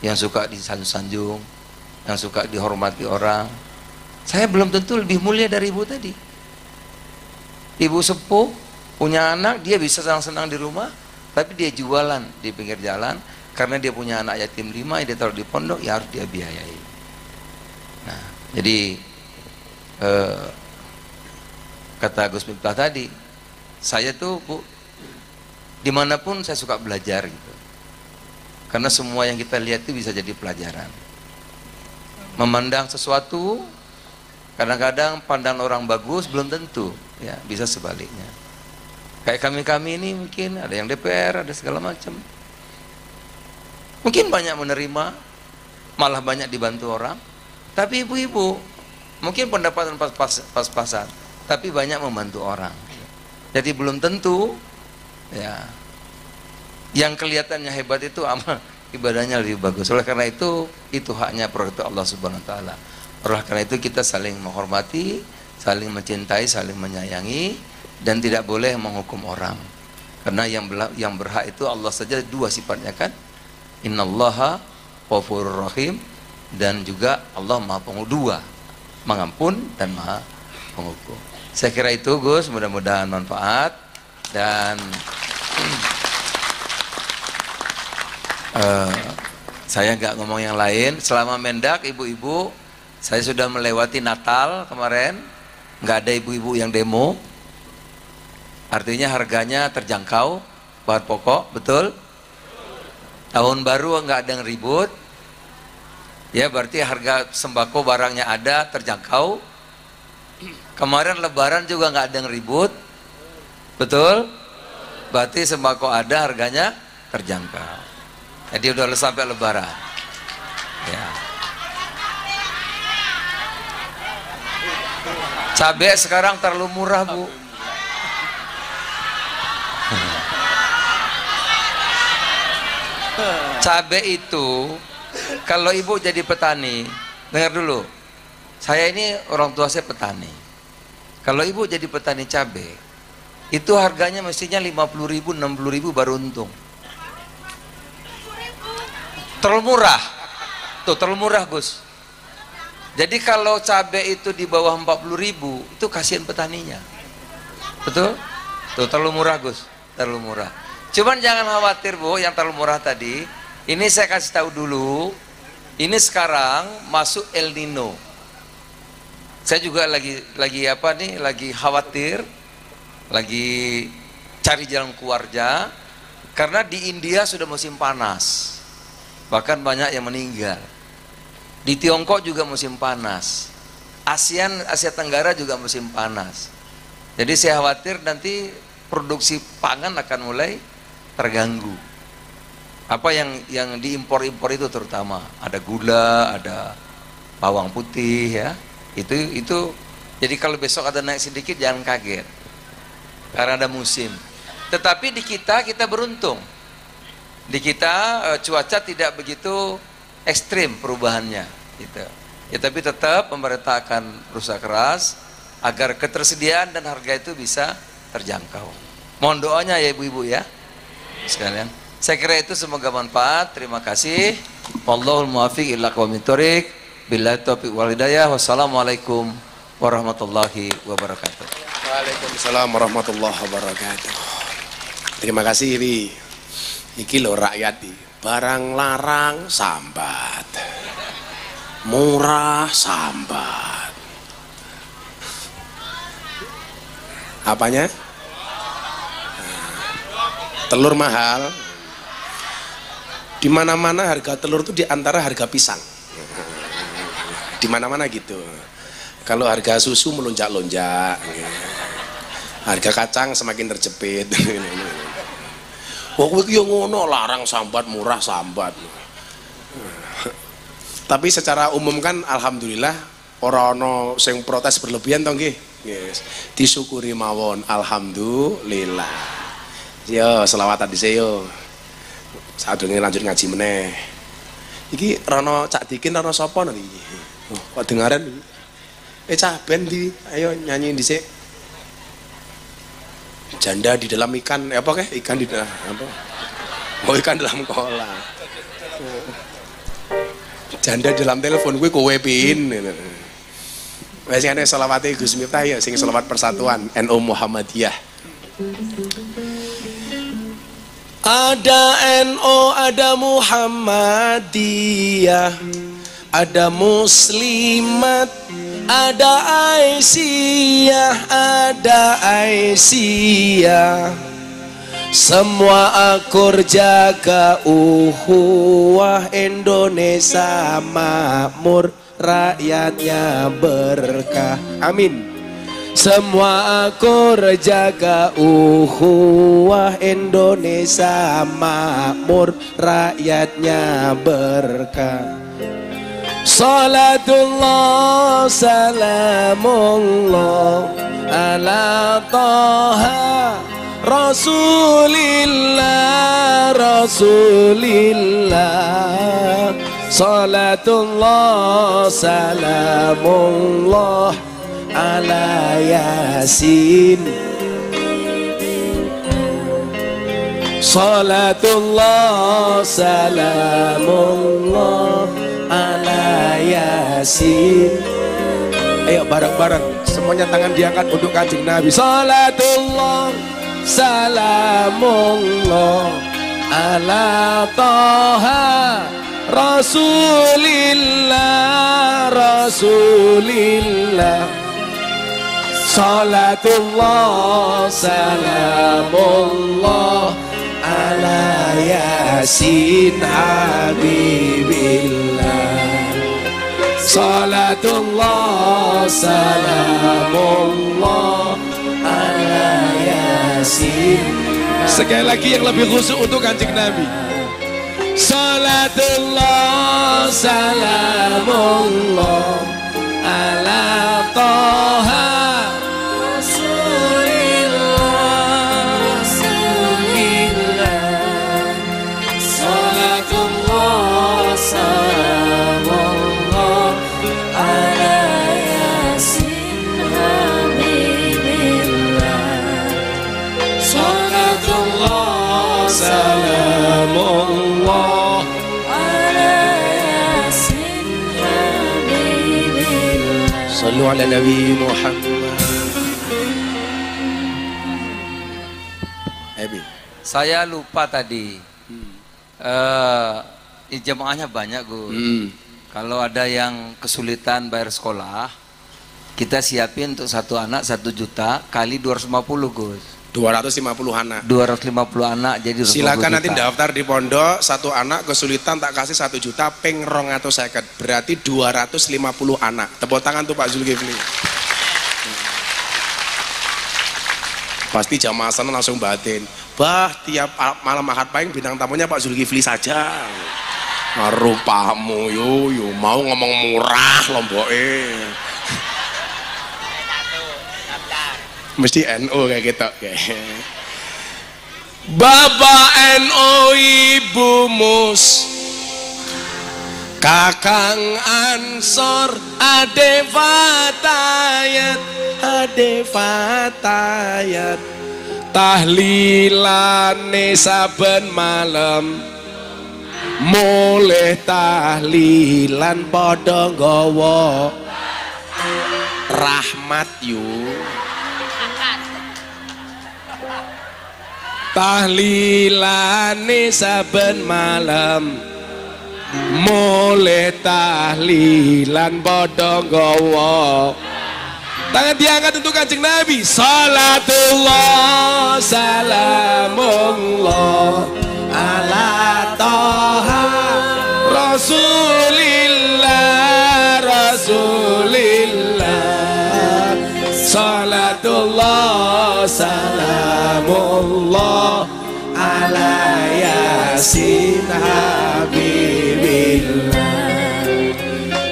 yang suka disanjung-sanjung, yang suka dihormati orang. Saya belum tentu lebih mulia dari ibu tadi. Ibu sepuh punya anak, dia bisa senang-senang di rumah, tapi dia jualan di pinggir jalan karena dia punya anak yatim 5 yang dia taruh di pondok, ya harus dia biayai. Nah, jadi kata Gus Miftah tadi, saya tuh Bu, dimanapun saya suka belajar gitu, karena semua yang kita lihat itu bisa jadi pelajaran. Memandang sesuatu kadang-kadang pandang orang bagus belum tentu, ya bisa sebaliknya. Kayak kami ini mungkin ada yang DPR, ada segala macam, mungkin banyak menerima, malah banyak dibantu orang. Tapi ibu-ibu mungkin pendapatan pas-pasan, tapi banyak membantu orang. Jadi belum tentu, ya yang kelihatannya hebat itu amal ibadahnya lebih bagus. Oleh karena itu haknya prerogatif Allah Subhanahu Wa Taala. Oleh karena itu kita saling menghormati, saling mencintai, saling menyayangi, dan tidak boleh menghukum orang. Karena yang berhak itu Allah saja, 2 sifatnya kan, innallaha ghafurur rahim, dan juga Allah maha pengampun, 2, mengampun dan maha penghukum. Saya kira itu Gus, mudah-mudahan manfaat. Dan saya nggak ngomong yang lain. Selama Mendak, ibu-ibu, saya sudah melewati Natal kemarin, nggak ada ibu-ibu yang demo. Artinya harganya terjangkau, bahan pokok, betul? Tahun baru nggak ada yang ribut, ya berarti harga sembako barangnya ada, terjangkau. Kemarin Lebaran juga nggak ada yang ribut, betul? Berarti sembako ada, harganya terjangkau. Jadi udah sampai Lebaran, ya. Cabai sekarang terlalu murah Bu. Cabai itu kalau ibu jadi petani, dengar dulu, saya ini orang tua saya petani. Kalau ibu jadi petani cabai, itu harganya mestinya 50.000, 60.000 baru untung. Terlalu murah, tuh terlalu murah Gus. Jadi kalau cabai itu di bawah 40.000, itu kasihan petaninya, betul? Tuh terlalu murah Gus, terlalu murah. Cuman jangan khawatir Bu, yang terlalu murah tadi. Ini saya kasih tahu dulu. Ini sekarang masuk El Nino. Saya juga lagi apa nih? Lagi khawatir, lagi cari jalan keluarnya. Karena di India sudah musim panas, bahkan banyak yang meninggal. Di Tiongkok juga musim panas. Asia Tenggara juga musim panas. Jadi saya khawatir nanti produksi pangan akan mulai terganggu. Apa yang diimpor-impor itu terutama ada gula, ada bawang putih, ya. Itu jadi kalau besok ada naik sedikit jangan kaget. Karena ada musim. Tetapi di kita beruntung. Di kita cuaca tidak begitu ekstrim perubahannya gitu. Ya, tapi tetap pemerintah akan berusaha keras agar ketersediaan dan harga itu bisa terjangkau. Mohon doanya ya ibu-ibu ya sekalian. Saya kira itu, semoga manfaat. Terima kasih. Wallahul muwaffiq ila aqwamit thoriq. Billahi taufiq wal hidayah. Wassalamualaikum warahmatullahi wabarakatuh. Waalaikumsalam warahmatullahi wabarakatuh. Terima kasih Wi. Iki lho rakyat iki. Barang larang sambat, murah sambat. Apanya? Telur mahal. Di mana-mana harga telur itu di antara harga pisang. Di mana-mana gitu. Kalau harga susu melonjak-lonjak, harga kacang semakin terjepit. Wah, iki yo ngono, larang sambat, murah sambat. Tapi secara umum kan alhamdulillah ora ana sing protes berlebihan to nggih. Yes. Disyukuri mawon, alhamdulillah. Yo selawat hadis yo. Sadurunge lanjut ngaji meneh. Iki rono Cak Dikin rono sapa niki? Kok dengaran iki? Cah ben di, ayo nyanyi dhisik. Janda di dalam ikan, apa kek? Ikan di dalam apa? Oh, ikan dalam kolam. Janda di dalam telepon, gue kowe pin. Wes ngene selawate Gus Miftah ya, sing selawat persatuan NU Muhammadiyah. Ada NO, ada Muhammadiyah, ada Muslimat, ada Aisyah, ada Aisyah. Semua akur jaga uhuwah, Indonesia makmur, rakyatnya berkah. Amin. Semua akur jaga uhuwah, Indonesia makmur, rakyatnya berkah. Salatullah salamullah ala Taha Rasulillah, Rasulillah. Salatullah salamullah ala Yasin. Salatullah salamullah ala Yasin. Ayo bareng-bareng semuanya tangan diangkat untuk Kanjeng Nabi. Salatullah salamullah ala Taha Rasulillah, Rasulillah. Salatullah salamullah ala Yasin Habibillah. Salatullah salamullah ala Yasin. Sekali lagi yang lebih khusyuk untuk Kanjeng Nabi. Salatullah salamullah ala Taha salamullah ala Yasin Habibillah. Sallu ala Nabi Muhammad. Saya lupa tadi. Jemaahnya banyak, Gus. Kalau ada yang kesulitan bayar sekolah, kita siapin untuk satu anak 1 juta kali 250, Gus. 250 anak. 250 anak jadi 250 silakan juta. Nanti daftar di pondok, satu anak kesulitan tak kasih 1 juta ping 250, berarti 250 anak. Tepuk tangan tuh Pak Zulkifli. Pasti jamaah sana langsung batin, bah tiap malam Ahad Pahing bintang tamunya Pak Zulkifli saja. Rupamu yo mau ngomong murah lomboke. Mesti NU kayak gitu. Bapak NU, Ibu Mus, Kakang Ansor, Ade Fatayat, Ade Fatayat. Tahlilane saben malam, mulih tahlilan padha nggawa rahmat yu. Tahlilane saben malam, mulih tahlilan padha nggawa. Tangan diangkat untuk Kanjeng Nabi. Salatullah salamullah ala Taha Rasulillah, Rasulillah. Salatullah salamullah ala Yasin Habibillah.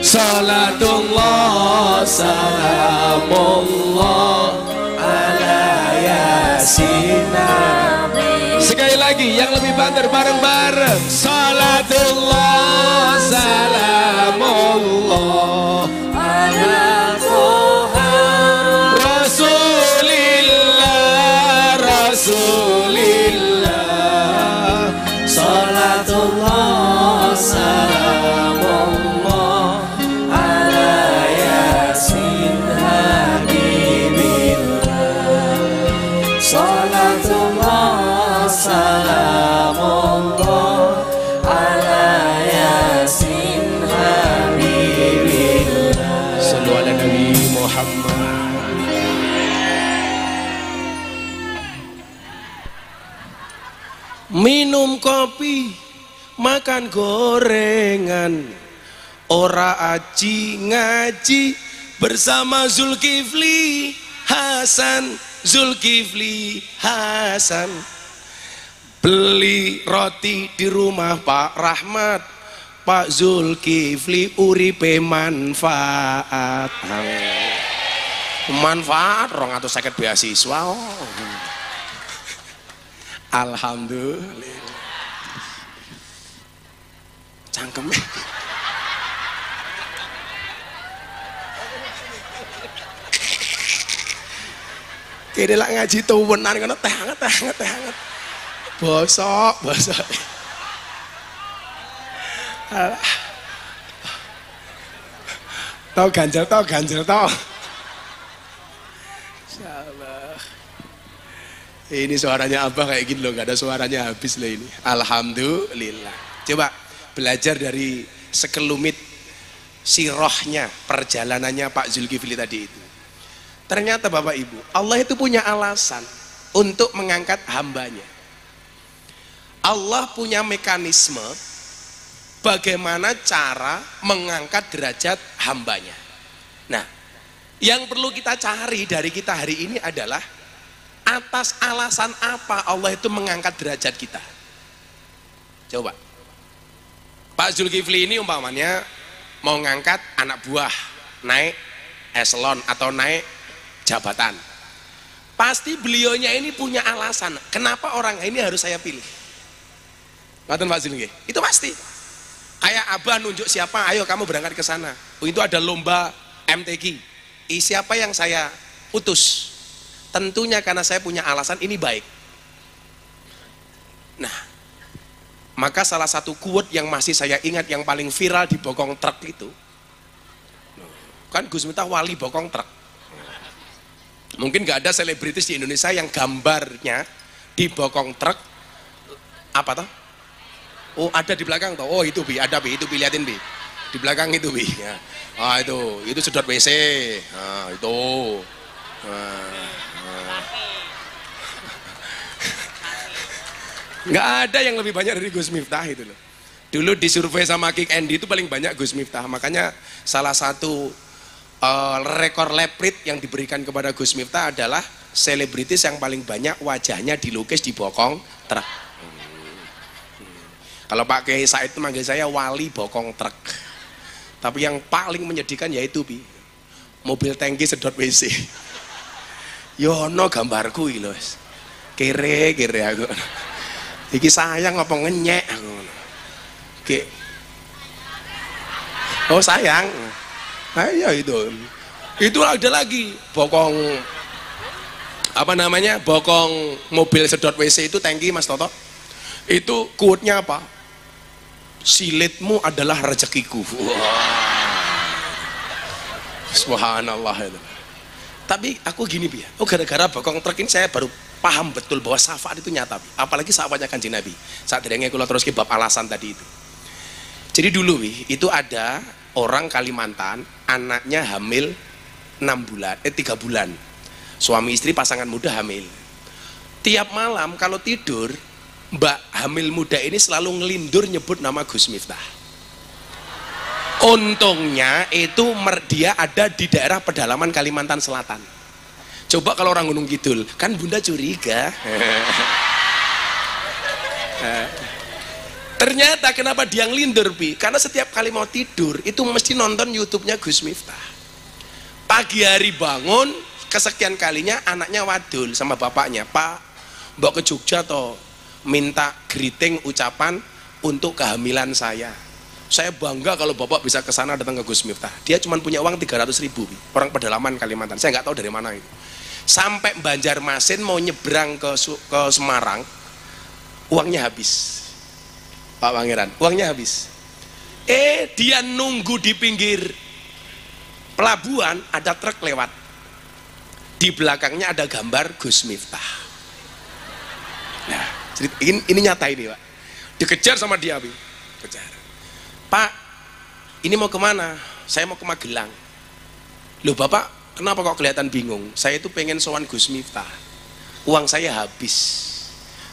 Salatullah salamullah ala Yasin. Sekali lagi yang lebih banter bareng-bareng. Salatullah salamullah ala Rasulillah, Rasulillah. Salatullah salamullah ala Yasin Habibillah. Salatullah salam ngopi, makan gorengan, ora aji ngaji bersama Zulkifli Hasan. Zulkifli Hasan beli roti di rumah Pak Rahmat, Pak Zulkifli uripe manfaat. Manfaat 250 beasiswa. Alhamdulillah. Cangkeme. Kene lak ngaji tuwenan ngono teh hangat. Bosok. Tau ganjel tau. Insyaallah. Ini suaranya Abah kayak gini loh, gak ada suaranya habis loh ini. Alhamdulillah. Coba belajar dari sekelumit sirahnya, perjalanannya Pak Zulkifli tadi itu. Ternyata Bapak Ibu, Allah itu punya alasan untuk mengangkat hambanya. Allah punya mekanisme bagaimana cara mengangkat derajat hambanya. Nah, yang perlu kita cari dari kita hari ini adalah atas alasan apa Allah itu mengangkat derajat kita. Coba, Pak Zulkifli ini umpamanya mau ngangkat anak buah, naik eselon atau naik jabatan. Pasti beliaunya ini punya alasan kenapa orang ini harus saya pilih. Ngaten Pak Zulkifli, itu pasti. Kayak Abah nunjuk siapa, ayo kamu berangkat ke sana. Oh, itu ada lomba MTQ. Siapa yang saya utus? Tentunya karena saya punya alasan ini baik. Nah, maka salah satu quote yang masih saya ingat yang paling viral di bokong truk itu, kan Gus Miftah wali bokong truk. Mungkin gak ada selebritis di Indonesia yang gambarnya di bokong truk apa toh? Oh, ada di belakang toh. Oh, itu Bi, ada Bi, itu Bi, liatin Bi. Di belakang itu Bi. Ya. Ah, itu sedot WC. Ah, itu. Nggak ada yang lebih banyak dari Gus Miftah itu loh. Dulu disurvei sama Kick Andy itu paling banyak Gus Miftah. Makanya salah satu rekor leprit yang diberikan kepada Gus Miftah adalah selebritis yang paling banyak wajahnya dilukis di bokong truk. Kalau Pak Kiai Said itu manggil saya wali bokong truk. Tapi yang paling menyedihkan yaitu Bi, mobil tangki sedot WC. Yono gambarku iki lho. Kere aku. Iki sayang apa ngenyek aku. Oh sayang. Ayo itu ada lagi bokong apa namanya, bokong mobil sedot WC itu tangki Mas Toto. Itu quote-nya apa? Silitmu adalah rezekiku. Wow. Subhanallah itu. Tapi aku gini Bi, oh gara-gara bokong truk ini saya baru paham betul bahwa syafaat itu nyata Bi. Apalagi sahabatnya Kanjeng Nabi. Saat derenge kula terus ke bab alasan tadi itu. Jadi dulu Bi, itu ada orang Kalimantan, anaknya hamil 3 bulan. Suami istri pasangan muda hamil. Tiap malam kalau tidur, Mbak hamil muda ini selalu ngelindur nyebut nama Gus Miftah. Untungnya itu dia ada di daerah pedalaman Kalimantan Selatan. Coba kalau orang Gunung Kidul, kan Bunda curiga. Ternyata kenapa dia ngelindur Bi? Karena setiap kali mau tidur itu mesti nonton YouTube-nya Gus Miftah. Pagi hari bangun, kesekian kalinya anaknya wadul sama bapaknya, Pak, mbok ke Jogja toh, minta greeting ucapan untuk kehamilan saya. Saya bangga kalau bapak bisa ke sana datang ke Gus Miftah. Dia cuma punya uang 300.000 Bi. Orang pedalaman Kalimantan. Saya nggak tahu dari mana itu. Sampai Banjarmasin mau nyebrang ke Semarang, uangnya habis. Pak Pangeran, uangnya habis. Dia nunggu di pinggir pelabuhan, ada truk lewat. Di belakangnya ada gambar Gus Miftah. Nah, ini nyata ini Pak. Dikejar sama dia Bi. Kejar. Pak, ini mau kemana? Saya mau ke Magelang. Loh Bapak, kenapa kok kelihatan bingung? Saya itu pengen sowan Gus Miftah. Uang saya habis.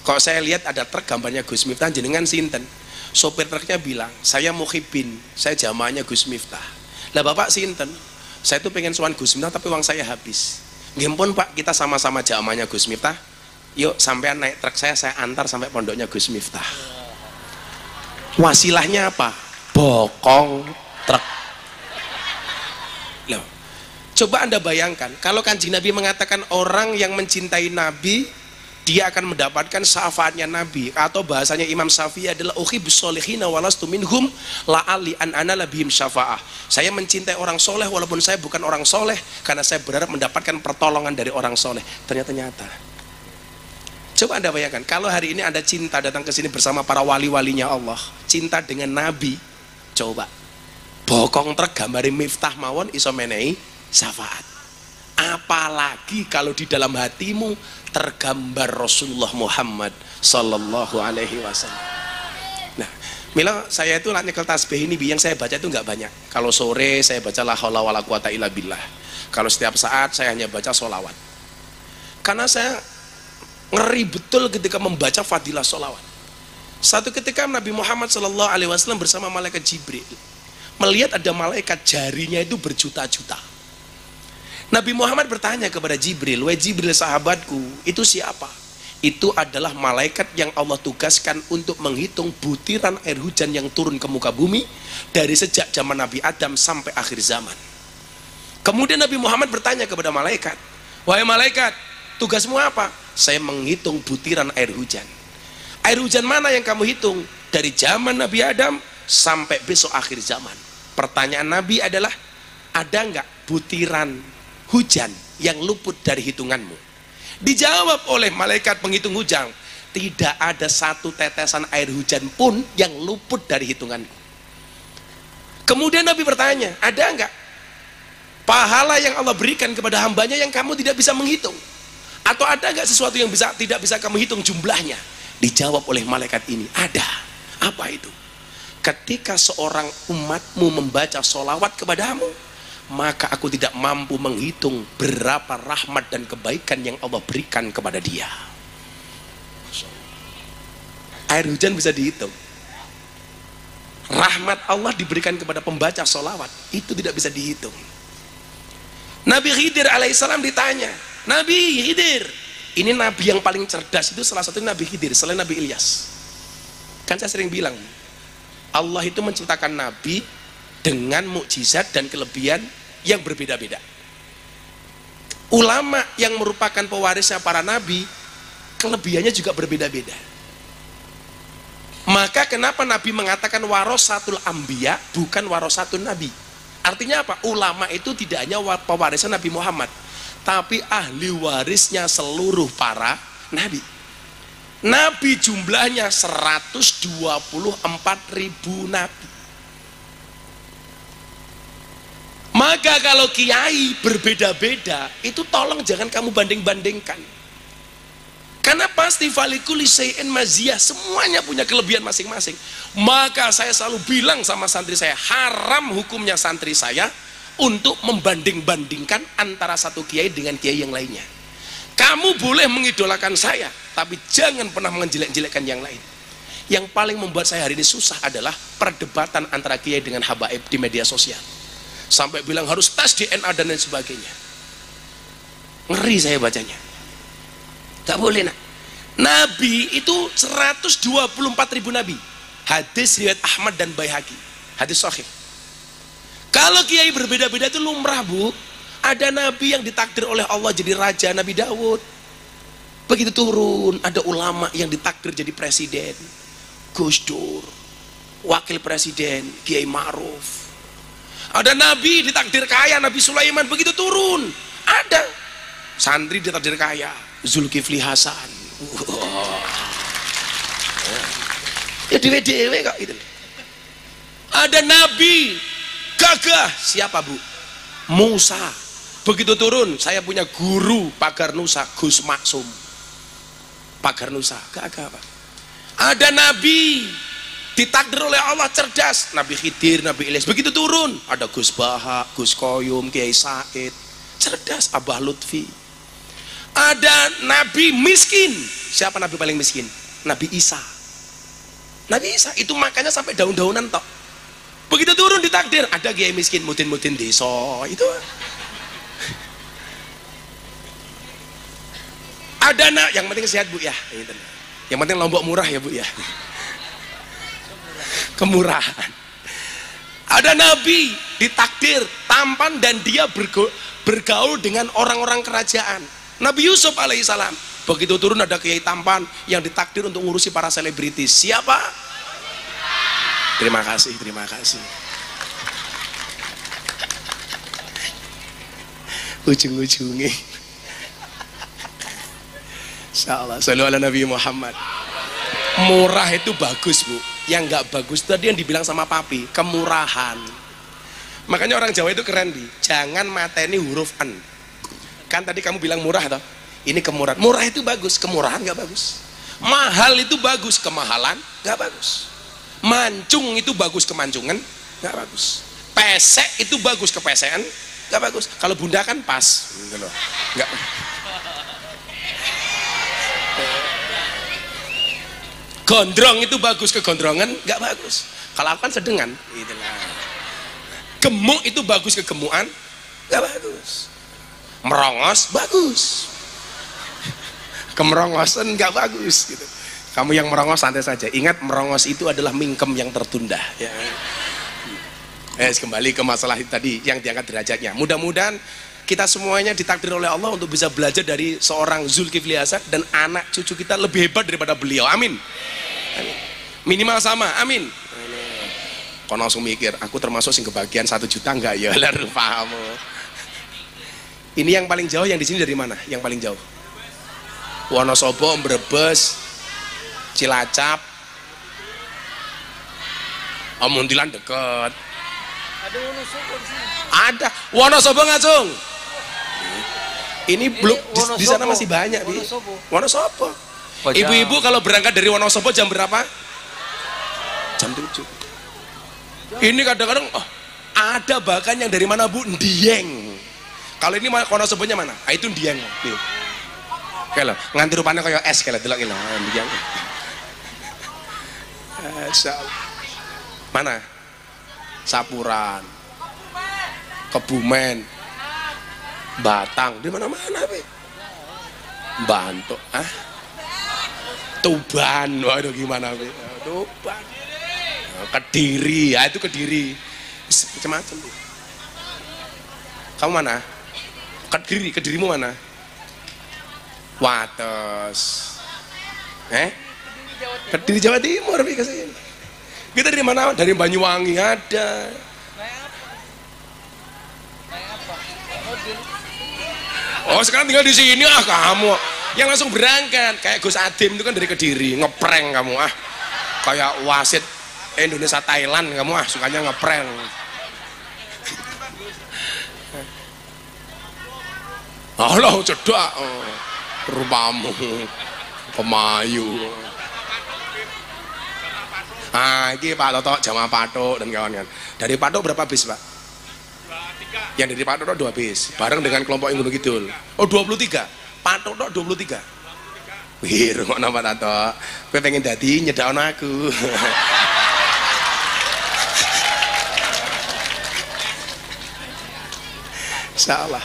Kok saya lihat ada truk gambarnya Gus Miftah, jenengan sinten? Sopir truknya bilang, saya Muhyiddin, saya jamaahnya Gus Miftah. Lah bapak sinten? Saya tuh pengen sowan Gus Miftah tapi uang saya habis. Nggih pun Pak, kita sama-sama jamaahnya Gus Miftah. Yuk sampean naik truk saya antar sampai pondoknya Gus Miftah. Wasilahnya apa? Bokong truk. Loh, coba Anda bayangkan, kalau Kanjeng Nabi mengatakan orang yang mencintai Nabi, dia akan mendapatkan syafaatnya Nabi, atau bahasanya Imam Syafi'i adalah uhibbus sholihina walastu minhum la'ali an ana labihim syafa'ah. Saya mencintai orang soleh walaupun saya bukan orang soleh, karena saya berharap mendapatkan pertolongan dari orang soleh. Ternyata. Coba Anda bayangkan, kalau hari ini Anda cinta datang ke sini bersama para wali-walinya Allah, cinta dengan Nabi, coba bokong truk gambari Miftah mawon iso menehi syafaat. Apalagi kalau di dalam hatimu tergambar Rasulullah Muhammad sallallahu alaihi wasallam. Nah, mila saya itu nyekel tasbih ini yang saya baca itu nggak banyak. Kalau sore saya baca la haula wala quwata illa billah. Kalau setiap saat saya hanya baca sholawat. Karena saya ngeri betul ketika membaca fadilah sholawat. Satu ketika Nabi Muhammad sallallahu alaihi wasallam bersama malaikat Jibril melihat ada malaikat jarinya itu berjuta-juta. Nabi Muhammad bertanya kepada Jibril, "Wahai Jibril sahabatku, itu siapa?" Itu adalah malaikat yang Allah tugaskan untuk menghitung butiran air hujan yang turun ke muka bumi dari sejak zaman Nabi Adam sampai akhir zaman. Kemudian Nabi Muhammad bertanya kepada malaikat, "Wahai malaikat, tugasmu apa?" "Saya menghitung butiran air hujan." "Air hujan mana yang kamu hitung?" "Dari zaman Nabi Adam sampai besok akhir zaman." Pertanyaan Nabi adalah, ada enggak butiran hujan yang luput dari hitunganmu? Dijawab oleh malaikat penghitung hujan, tidak ada satu tetesan air hujan pun yang luput dari hitunganku. Kemudian Nabi bertanya, ada enggak pahala yang Allah berikan kepada hambanya yang kamu tidak bisa menghitung? Atau ada enggak sesuatu yang tidak bisa kamu hitung jumlahnya? Dijawab oleh malaikat ini, ada. Apa itu? Ketika seorang umatmu membaca sholawat kepadamu, maka aku tidak mampu menghitung berapa rahmat dan kebaikan yang Allah berikan kepada dia. Air hujan bisa dihitung. Rahmat Allah diberikan kepada pembaca sholawat, itu tidak bisa dihitung. Nabi Khidir alaihissalam ditanya, "Nabi Khidir," ini nabi yang paling cerdas itu salah satu Nabi Khidir selain Nabi Ilyas. Kan saya sering bilang, Allah itu menciptakan nabi dengan mukjizat dan kelebihan yang berbeda-beda. Ulama yang merupakan pewarisnya para nabi, kelebihannya juga berbeda-beda. Maka kenapa Nabi mengatakan warasatul anbiya bukan warasatun nabi? Artinya apa? Ulama itu tidak hanya pewarisnya Nabi Muhammad, tapi ahli warisnya seluruh para nabi. Nabi jumlahnya 124.000 nabi. Maka kalau kiai berbeda-beda, itu tolong jangan kamu banding-bandingkan. Karena pasti falikuli syai'in maziyah, semuanya punya kelebihan masing-masing. Maka saya selalu bilang sama santri saya, haram hukumnya santri saya untuk membanding-bandingkan antara satu kiai dengan kiai yang lainnya. Kamu boleh mengidolakan saya, tapi jangan pernah menjelek-jelekkan yang lain. Yang paling membuat saya hari ini susah adalah perdebatan antara kiai dengan habaib di media sosial. Sampai bilang harus tes DNA dan lain sebagainya. Ngeri saya bacanya. Gak boleh. Nabi itu 124.000 nabi. Hadis riwayat Ahmad dan Baihaqi, hadis sahih. Kalau kiai berbeda-beda itu lumrah, Bu. Ada nabi yang ditakdir oleh Allah jadi raja, Nabi Daud. Begitu turun, ada ulama yang ditakdir jadi presiden, Gus Dur. Wakil presiden, Kiai Ma'ruf. Ada nabi ditakdir kaya, Nabi Sulaiman. Begitu turun, ada santri ditakdir kaya, Zulkifli Hasan. Ya dewe-dewe kok gitu. Ada nabi gagah, siapa, Bu? Musa. Begitu turun, saya punya guru pagar Nusa, Gus Maksum. Pagar Nusa, gagah, Pak. Ada nabi ditakdir oleh Allah cerdas, Nabi Khidir, Nabi Ilyas. Begitu turun, ada Gus Baha, Gus Koyum, Kiai Said, cerdas, Abah Lutfi. Ada nabi miskin. Siapa nabi paling miskin? Nabi Isa. Nabi Isa itu makannya sampai daun-daunan tok. Begitu turun ditakdir, ada kiai miskin, mudin-mudin desa itu. Ada yang penting sehat Bu ya. Yang penting lombok murah ya Bu ya. Kemurahan. Ada nabi ditakdir tampan dan dia bergaul dengan orang-orang kerajaan. Nabi Yusuf alaihissalam. Begitu turun ada kiai tampan yang ditakdir untuk ngurusi para selebritis. Siapa? Terima kasih, terima kasih. Ujung-ujungnya. Insyaallah. Shallu ala Nabi Muhammad. Murah itu bagus Bu. Yang nggak bagus tadi yang dibilang sama papi, kemurahan. Makanya orang Jawa itu keren Bi. Jangan mateni huruf N. Kan tadi kamu bilang murah toh? Ini kemurahan. Murah itu bagus, kemurahan nggak bagus. Mahal itu bagus, kemahalan nggak bagus. Mancung itu bagus, kemancungan nggak bagus. Pesek itu bagus, kepesean nggak bagus. Kalau bunda kan pas, gitu loh. Nggak. Gondrong itu bagus, kegondrongan nggak bagus. Kalau aku kan sedengan, itulah. Gemuk itu bagus, kegemukan nggak bagus. Merongos bagus, kemerongosan nggak bagus gitu. Kamu yang merongos santai saja. Ingat merongos itu adalah mingkem yang tertunda. Ya. Kembali ke masalah tadi yang diangkat derajatnya. Mudah-mudahan kita semuanya ditakdir oleh Allah untuk bisa belajar dari seorang Zulkifli Hasan dan anak cucu kita lebih hebat daripada beliau. Amin. Amin. Minimal sama. Amin. Kau langsung mikir, aku termasuk sing kebagian 1 juta enggak ya? Lalu paham. Ini yang paling jauh yang di sini dari mana? Yang paling jauh? Wonosobo, Brebes, Cilacap, Muntilan deket. Ada Wonosobo di sini. Ada Wonosobo Ngacung. Ini belum di sana masih banyak Bi. Wonosobo. Ibu-ibu kalau berangkat dari Wonosobo jam berapa? Jam 7. Ini kadang-kadang ada bahkan yang dari mana Bu? Dieng. Kalau ini Wonosobonya mana? Ah, itu Dieng. Oke loh, nganti rupanya kayak es kayak delok iki lho, Dieng. Mana? Sapuran, Kebumen, Batang, di mana-mana Be. Bantuk, Tuban, waduh gimana Be? Tuban, Kediri, ya itu Kediri, macam-macam. Kamu mana? Kediri, Kedirimu mana? Wates, Kediri Jawa Timur Bi kesini. Kita dari mana? Dari Banyuwangi ada. Oh sekarang tinggal di sini kamu yang langsung berangkat kayak Gus Adim itu kan dari Kediri, ngeprank kamu kayak wasit Indonesia Thailand kamu sukanya ngeprank. Allah cedak rupamu pemayu. Ini Pak Toto Jamaah Patok dan kawan-kawan. Dari Patok berapa bis Pak? 23. Yang dari Patok 2 bis bareng dengan kelompok Gunung Kidul. Oh 23. Patok 23. Wih, rungokno Pak Toto. Kowe pengen dadi nyedakno aku. Insyaallah.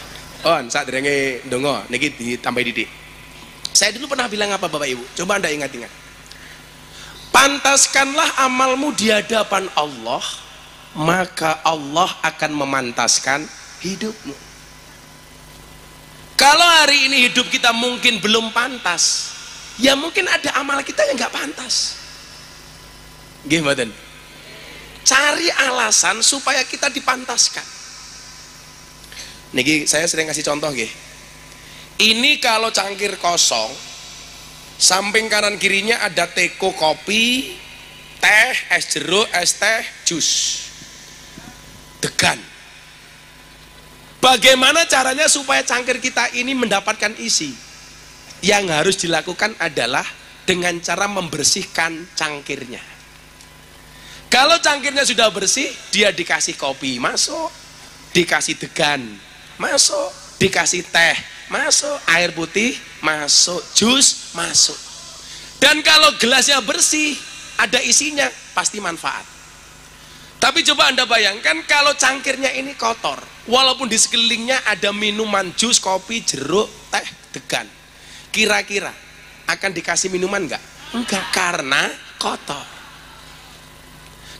Sadurunge ndonga niki ditambahi didik. Saya dulu pernah bilang apa Bapak Ibu? Coba Anda ingat-ingat. Pantaskanlah amalmu di hadapan Allah, maka Allah akan memantaskan hidupmu. Kalau hari ini hidup kita mungkin belum pantas, ya mungkin ada amal kita yang nggak pantas. Gimana? Cari alasan supaya kita dipantaskan. Niki saya sering kasih contoh nggih. Ini kalau cangkir kosong, samping kanan kirinya ada teko kopi, teh, es jeruk, es teh, jus, degan. Bagaimana caranya supaya cangkir kita ini mendapatkan isi? Yang harus dilakukan adalah dengan cara membersihkan cangkirnya. Kalau cangkirnya sudah bersih, dia dikasih kopi masuk, dikasih degan masuk, dikasih teh masuk, air putih masuk, jus masuk. Dan kalau gelasnya bersih, ada isinya, pasti manfaat. Tapi coba Anda bayangkan kalau cangkirnya ini kotor, walaupun di sekelilingnya ada minuman jus, kopi, jeruk, teh, degan, kira-kira akan dikasih minuman enggak? Enggak, karena kotor.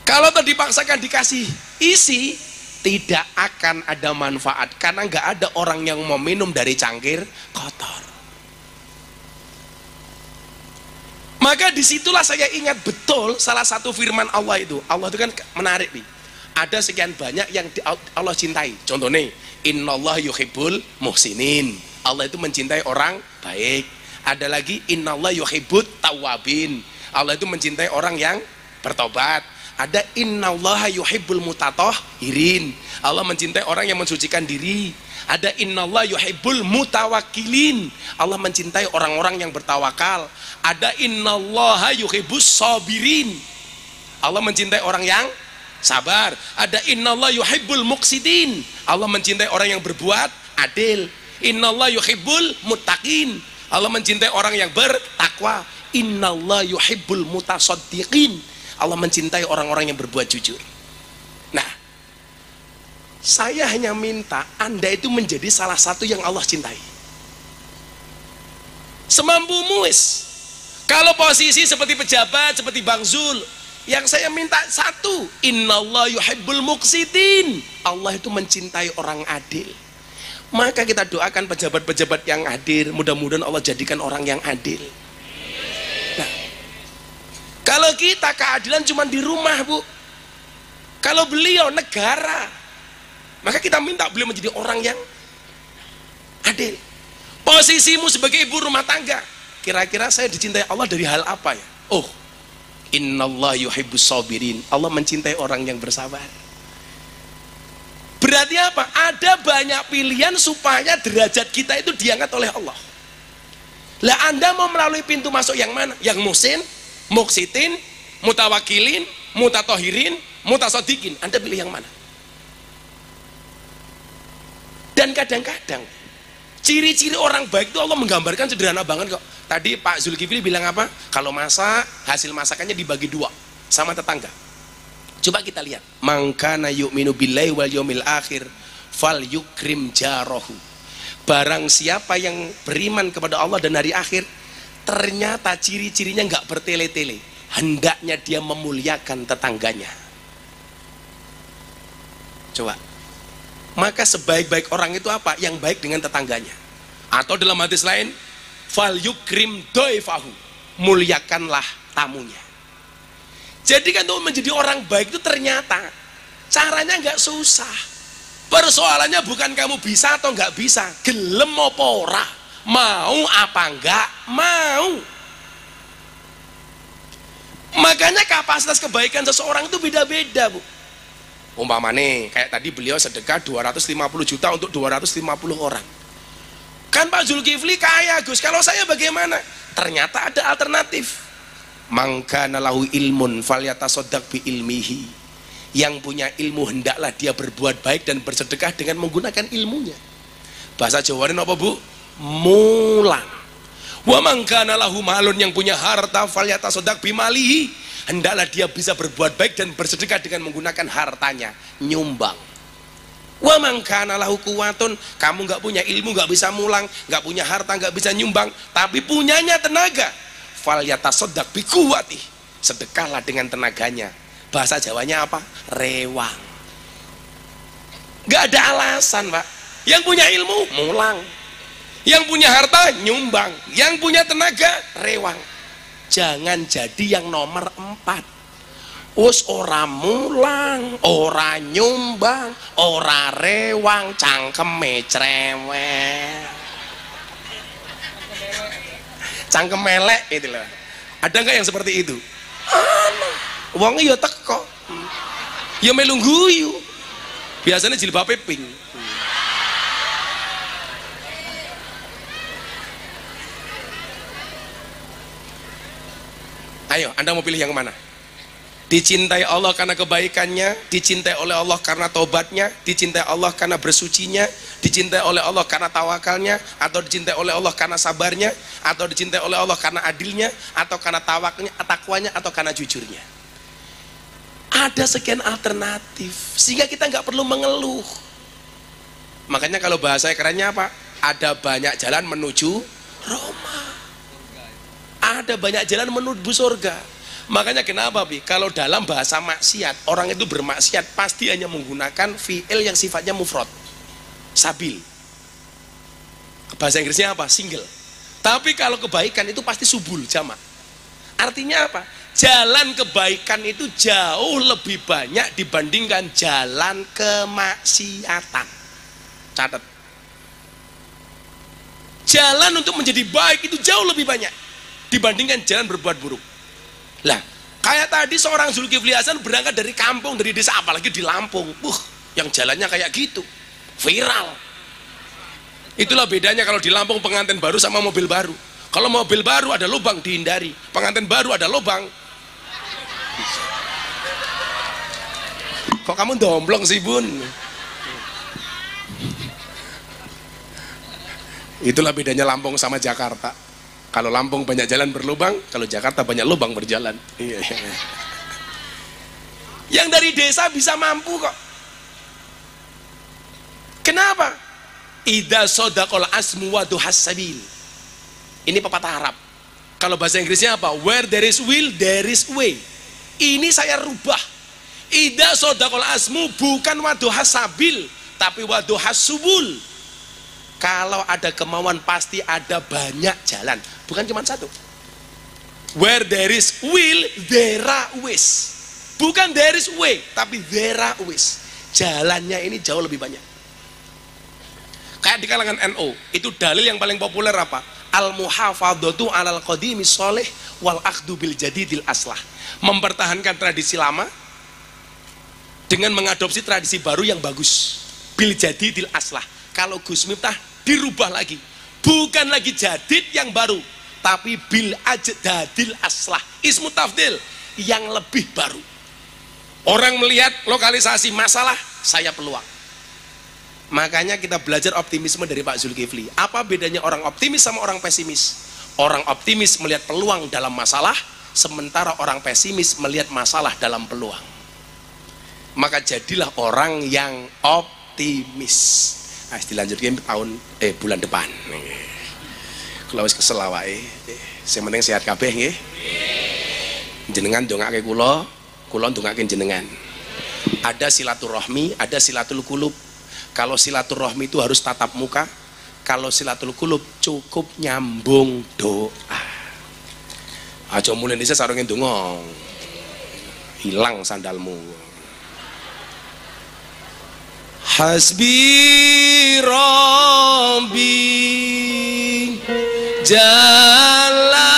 Kalau dipaksakan dikasih isi, tidak akan ada manfaat, karena enggak ada orang yang mau minum dari cangkir kotor. Maka disitulah saya ingat betul salah satu firman Allah itu. Allah itu kan menarik nih. Ada sekian banyak yang Allah cintai. Contohnya, Innallaha yuhibbul muhsinin. Allah itu mencintai orang baik. Ada lagi, Innallaha yuhibbut tawwabin. Allah itu mencintai orang yang bertobat. Ada Innallaha yuhibbul mutatahhirin. Allah mencintai orang yang mensucikan diri. Ada Innallaha yuhibbul mutawakkilin. Allah mencintai orang-orang yang bertawakal. Ada Innallaha yuhibbus sabirin. Allah mencintai orang yang sabar. Ada Innallaha yuhibbul muqsitin. Allah mencintai orang yang berbuat adil. Innallaha yuhibbul muttaqin. Allah mencintai orang yang bertakwa. Innallaha yuhibbul mutasaddiqin. Allah mencintai orang-orang yang berbuat jujur. Nah, saya hanya minta Anda itu menjadi salah satu yang Allah cintai. Semampumu wis. Kalau posisi seperti pejabat, seperti Bang Zul, yang saya minta satu, Innallaha yuhibbul muqsitin. Allah itu mencintai orang adil. Maka kita doakan pejabat-pejabat yang hadir, mudah-mudahan Allah jadikan orang yang adil. Nah, kalau kita keadilan cuma di rumah, Bu. Kalau beliau negara, maka kita minta beliau menjadi orang yang adil. Posisimu sebagai ibu rumah tangga, kira-kira saya dicintai Allah dari hal apa ya? Oh, Innallaha yuhibbus sabirin. Allah mencintai orang yang bersabar. Berarti apa? Ada banyak pilihan supaya derajat kita itu diangkat oleh Allah. Lah Anda mau melalui pintu masuk yang mana? Yang muhsin, muqsitin, mutawakilin, mutatohirin, mutasodikin. Anda pilih yang mana? Dan kadang-kadang ciri-ciri orang baik itu Allah menggambarkan sederhana banget kok. Tadi Pak Zulkifli bilang apa? Kalau masak, hasil masakannya dibagi dua sama tetangga. Coba kita lihat. Mangkana yu'minu billahi wal yawmil akhir fal yukrim jarahu. Barang siapa yang beriman kepada Allah dan hari akhir, ternyata ciri-cirinya nggak bertele-tele, hendaknya dia memuliakan tetangganya. Coba. Maka sebaik-baik orang itu apa? Yang baik dengan tetangganya. Atau dalam hadis lain, fal yukrim doifahu, muliakanlah tamunya. Jadi kan untuk menjadi orang baik itu ternyata caranya nggak susah. Persoalannya bukan kamu bisa atau nggak bisa, gelem apa ora, mau apa enggak mau. Makanya kapasitas kebaikan seseorang itu beda-beda, Bu. Umpamane kayak tadi beliau sedekah 250 juta untuk 250 orang. Kan Pak Zulkifli kaya, Gus. Kalau saya bagaimana? Ternyata ada alternatif. Mangkana lahu ilmun falyatasaddaq bi ilmihi. Yang punya ilmu hendaklah dia berbuat baik dan bersedekah dengan menggunakan ilmunya. Bahasa Jawanya apa, Bu? Mulang. Wa mangkana lahu malun, yang punya harta falyatasaddaq bi malihi. Hendaklah dia bisa berbuat baik dan bersedekah dengan menggunakan hartanya, nyumbang. Wa mangkana lahu quwatun, kamu nggak punya ilmu, nggak bisa mulang, nggak punya harta, nggak bisa nyumbang, tapi punyanya tenaga, fal yatasaddaq bi quwwati, sedekahlah dengan tenaganya. Bahasa Jawanya apa? Rewang. Nggak ada alasan, Pak. Yang punya ilmu mulang, yang punya harta nyumbang, yang punya tenaga rewang. Jangan jadi yang nomor 4. Us ora mulang, ora nyumbang, ora rewang, cangkeme cerewet, cangkem melek itu loh. Ada nggak yang seperti itu? Wongnya ya teko, ya melu guyu. Biasanya jilbabe pink. Ayo, Anda mau pilih yang mana? Dicintai Allah karena kebaikannya, dicintai oleh Allah karena tobatnya, dicintai Allah karena bersucinya, dicintai oleh Allah karena tawakalnya, atau dicintai oleh Allah karena sabarnya, atau dicintai oleh Allah karena adilnya, atau karena takwanya, atau karena jujurnya. Ada sekian alternatif sehingga kita nggak perlu mengeluh. Makanya kalau bahasa kerennya apa? Ada banyak jalan menuju Roma, ada banyak jalan menuju surga. Makanya kenapa Bi? Kalau dalam bahasa maksiat, orang itu bermaksiat pasti hanya menggunakan fi'il yang sifatnya mufrad, sabil. Bahasa Inggrisnya apa? Single. Tapi kalau kebaikan itu pasti subul, jamak. Artinya apa? Jalan kebaikan itu jauh lebih banyak dibandingkan jalan kemaksiatan. Catat. Jalan untuk menjadi baik itu jauh lebih banyak dibandingkan jalan berbuat buruk. Lah, kayak tadi seorang Zulkifli Hasan berangkat dari kampung, dari desa, apalagi di Lampung. Yang jalannya kayak gitu, viral. Itulah bedanya kalau di Lampung pengantin baru sama mobil baru. Kalau mobil baru ada lubang dihindari, pengantin baru ada lubang. Kok kamu domblong sih Bun? Itulah bedanya Lampung sama Jakarta. Kalau Lampung banyak jalan berlubang, kalau Jakarta banyak lubang berjalan. Yang dari desa bisa mampu kok. Kenapa? Idza sadaqal asmu wa duhas sabil. Ini pepatah Arab. Kalau bahasa Inggrisnya apa? Where there is will, there is way. Ini saya rubah. Idza sadaqal asmu bukan wa duhas sabil, tapi wa duhas subul. Kalau ada kemauan pasti ada banyak jalan, bukan cuma satu. Where there is will, there are ways. Bukan there is way, tapi there are ways. Jalannya ini jauh lebih banyak. Kayak di kalangan NU, itu dalil yang paling populer apa? Al-muhafadzatu 'alal qadimi sholih wal akhdu bil jadidil aslah. Mempertahankan tradisi lama dengan mengadopsi tradisi baru yang bagus. Bil jadidil aslah. Kalau Gus Miftah dirubah lagi, bukan lagi jadid yang baru, tapi bil ajdadil aslah, ismu tafdil yang lebih baru. Orang melihat lokalisasi masalah, saya peluang. Makanya kita belajar optimisme dari Pak Zulkifli. Apa bedanya orang optimis sama orang pesimis? Orang optimis melihat peluang dalam masalah, sementara orang pesimis melihat masalah dalam peluang. Maka jadilah orang yang optimis. Nah, dilanjutkan bulan depan. Kalau wis kesel awake, sing penting sehat kabeh nggih. Jenengan ndongake kula ndongake jenengan. Ada silaturahmi, ada silatul qulub. Kalau silaturahmi itu harus tatap muka, kalau silatul qulub cukup nyambung doa. Aja mulai dhisik sarunge ndonga. Hilang sandalmu. Hasbi Rabbi Jalallah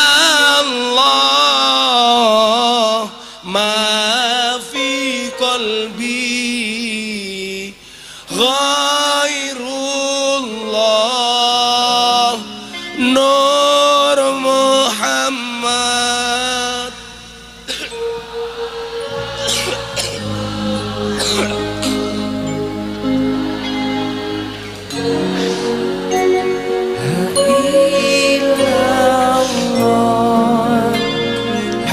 ma fi qalbi ghairullah Nur Muhammad.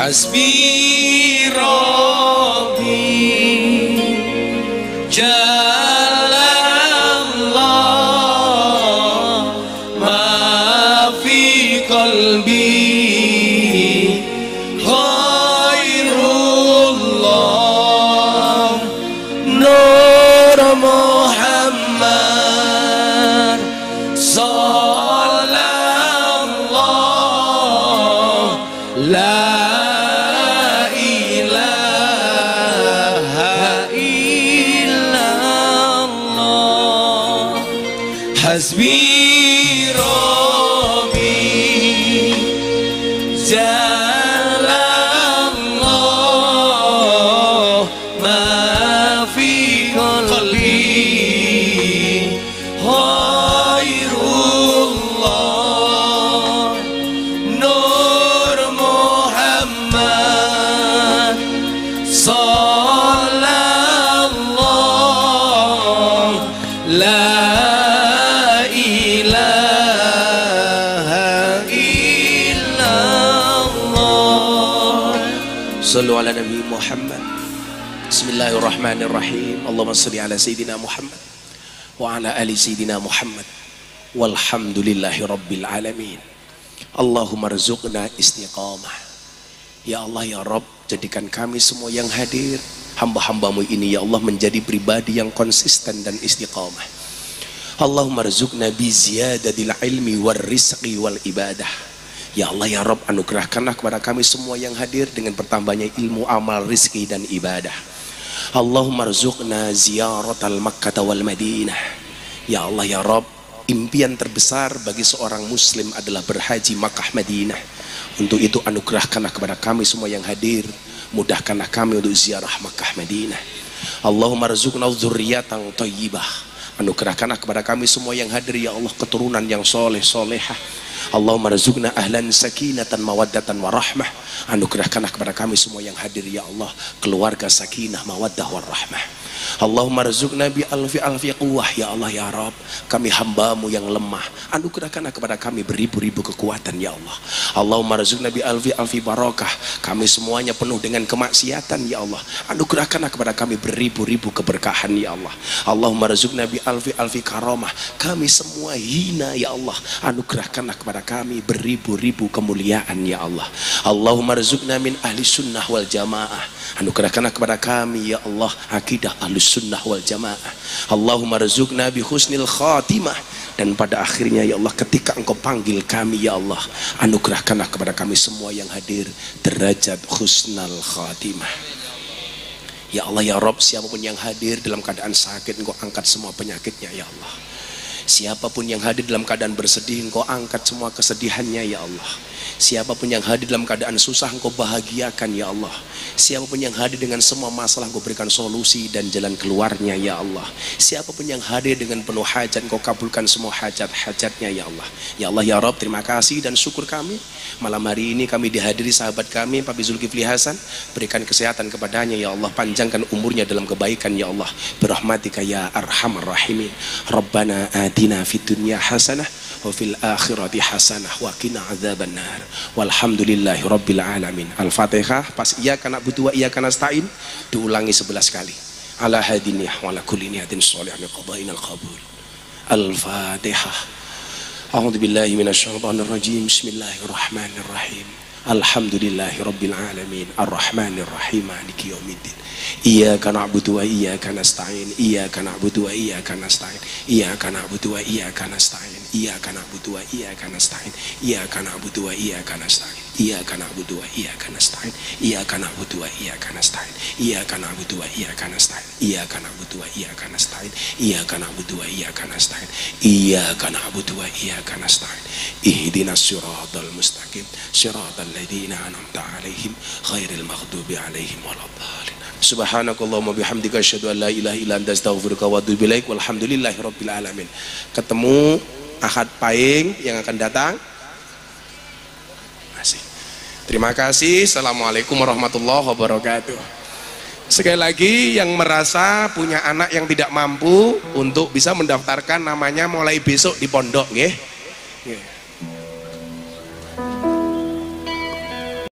Hasbi Rabbi Jalallah ma fi qalbi ghairullah Nur Muhammad sallallahu la Hasbi Rabbi Jalallah ma fi qalbi ghairullah Nur Muhammad sallu ala Nabi Muhammad. Bismillahirrahmanirrahim. Allahumma salli ala Sayyidina Muhammad wa ala ali Sayyidina Muhammad. Walhamdulillahi Rabbil Alamin. Allahumma rzuqna istiqamah. Ya Allah ya Rabb, jadikan kami semua yang hadir, hamba-hambamu ini ya Allah, menjadi pribadi yang konsisten dan istiqamah. Allahumma rzuqna bi ziyadatil ilmi war rizqi wal ibadah. Ya Allah ya Rabb, anugerahkanlah kepada kami semua yang hadir dengan bertambahnya ilmu, amal, rizki dan ibadah. Allahumma rzuqna ziyaratal Makkah wal Madinah. Ya Allah ya Rabb, impian terbesar bagi seorang muslim adalah berhaji Makkah Madinah. Untuk itu anugerahkanlah kepada kami semua yang hadir, mudahkanlah kami untuk ziarah Makkah Madinah. Allahumma rzuqna dzurriyyatan thayyibah. Anugerahkanlah kepada kami semua yang hadir ya Allah keturunan yang soleh solehah. Allahumma rzuqna ahlan sakinatan mawaddatan warahmah. Anugerahkanlah kepada kami semua yang hadir ya Allah keluarga sakinah mawaddah warahmah. Allahumma rzuqna bi alfi quwwah. Ya Allah ya Rabb, kami hambamu yang lemah, anugerahkanlah kepada kami beribu-ribu kekuatan ya Allah. Allahumma rzuqna bi alfi barakah. Kami semuanya penuh dengan kemaksiatan ya Allah, anugerahkanlah kepada kami beribu-ribu keberkahan ya Allah. Allahumma rzuqna bi alfi karamah. Kami semua hina ya Allah, anugerahkanlah kepada kami beribu-ribu kemuliaan ya Allah. Allahumma rzuqna min ahli sunnah wal jamaah. Anugerahkanlah kepada kami ya Allah akidah ahlus sunnah wal jamaah. Allahumma rzuqna bi husnil khatimah. Dan pada akhirnya ya Allah ketika engkau panggil kami ya Allah, anugerahkanlah kepada kami semua yang hadir derajat husnal khatimah. Ya Allah ya Rabb, siapapun yang hadir dalam keadaan sakit, engkau angkat semua penyakitnya ya Allah. Siapapun yang hadir dalam keadaan bersedih, engkau angkat semua kesedihannya ya Allah. Siapapun yang hadir dalam keadaan susah, engkau bahagiakan ya Allah. Siapapun yang hadir dengan semua masalah, engkau berikan solusi dan jalan keluarnya ya Allah. Siapapun yang hadir dengan penuh hajat, engkau kabulkan semua hajat-hajatnya ya Allah. Ya Allah ya Rabb, terima kasih dan syukur kami malam hari ini kami dihadiri sahabat kami Pak Zulkifli Hasan. Berikan kesehatan kepadanya ya Allah, panjangkan umurnya dalam kebaikan ya Allah, birahmatika ya arhamar rahimin. Rabbana atina fid dunya hasanah wa fil akhirati hasanah wa qina adzabannar. Walhamdulillahi rabbil alamin. Al-Fatihah. Pas iyyaka na'budu wa iyyaka nasta'in diulangi 11 kali. Ala hadiniyah wa ala kulli niyatin shalihatin qada'inal qabul. Al-Fatihah. A'udzu billahi minasyaitonir rajim. Bismillahirrahmanirrahim. Alhamdulillahi rabbil alamin. Arrahmanir rahim. Maliki yaumiddin. Iyyaka na'budu wa iyyaka nasta'in. Iyyaka na'budu wa iyyaka nasta'in. Iyyaka na'budu wa iyyaka nasta'in. Iyyaka na'budu wa iyyaka nasta'in. Iyyaka na'budu wa iyyaka nasta'in. Iyyaka na'budu wa iyyaka nasta'in. Iyyaka na'budu wa iyyaka nasta'in. Iyyaka na'budu wa iyyaka nasta'in. Iyyaka na'budu wa iyyaka nasta'in. Iyyaka na'budu wa iyyaka nasta'in. Iyyaka na'budu wa iyyaka nasta'in. Ihdinas siratal mustaqim. Siratal ladzina an'amta 'alaihim ghairil maghdubi 'alaihim waladdallin. Subhanakallahumma bihamdika asyhadu an la ilaha illa anta astaghfiruka wa atubu ilaik. Walhamdulillahi rabbil alamin. Ketemu Ahad Pahing yang akan datang. Terima kasih. Assalamualaikum warahmatullahi wabarakatuh. Sekali lagi, yang merasa punya anak yang tidak mampu untuk bisa mendaftarkan namanya mulai besok di pondok nggih.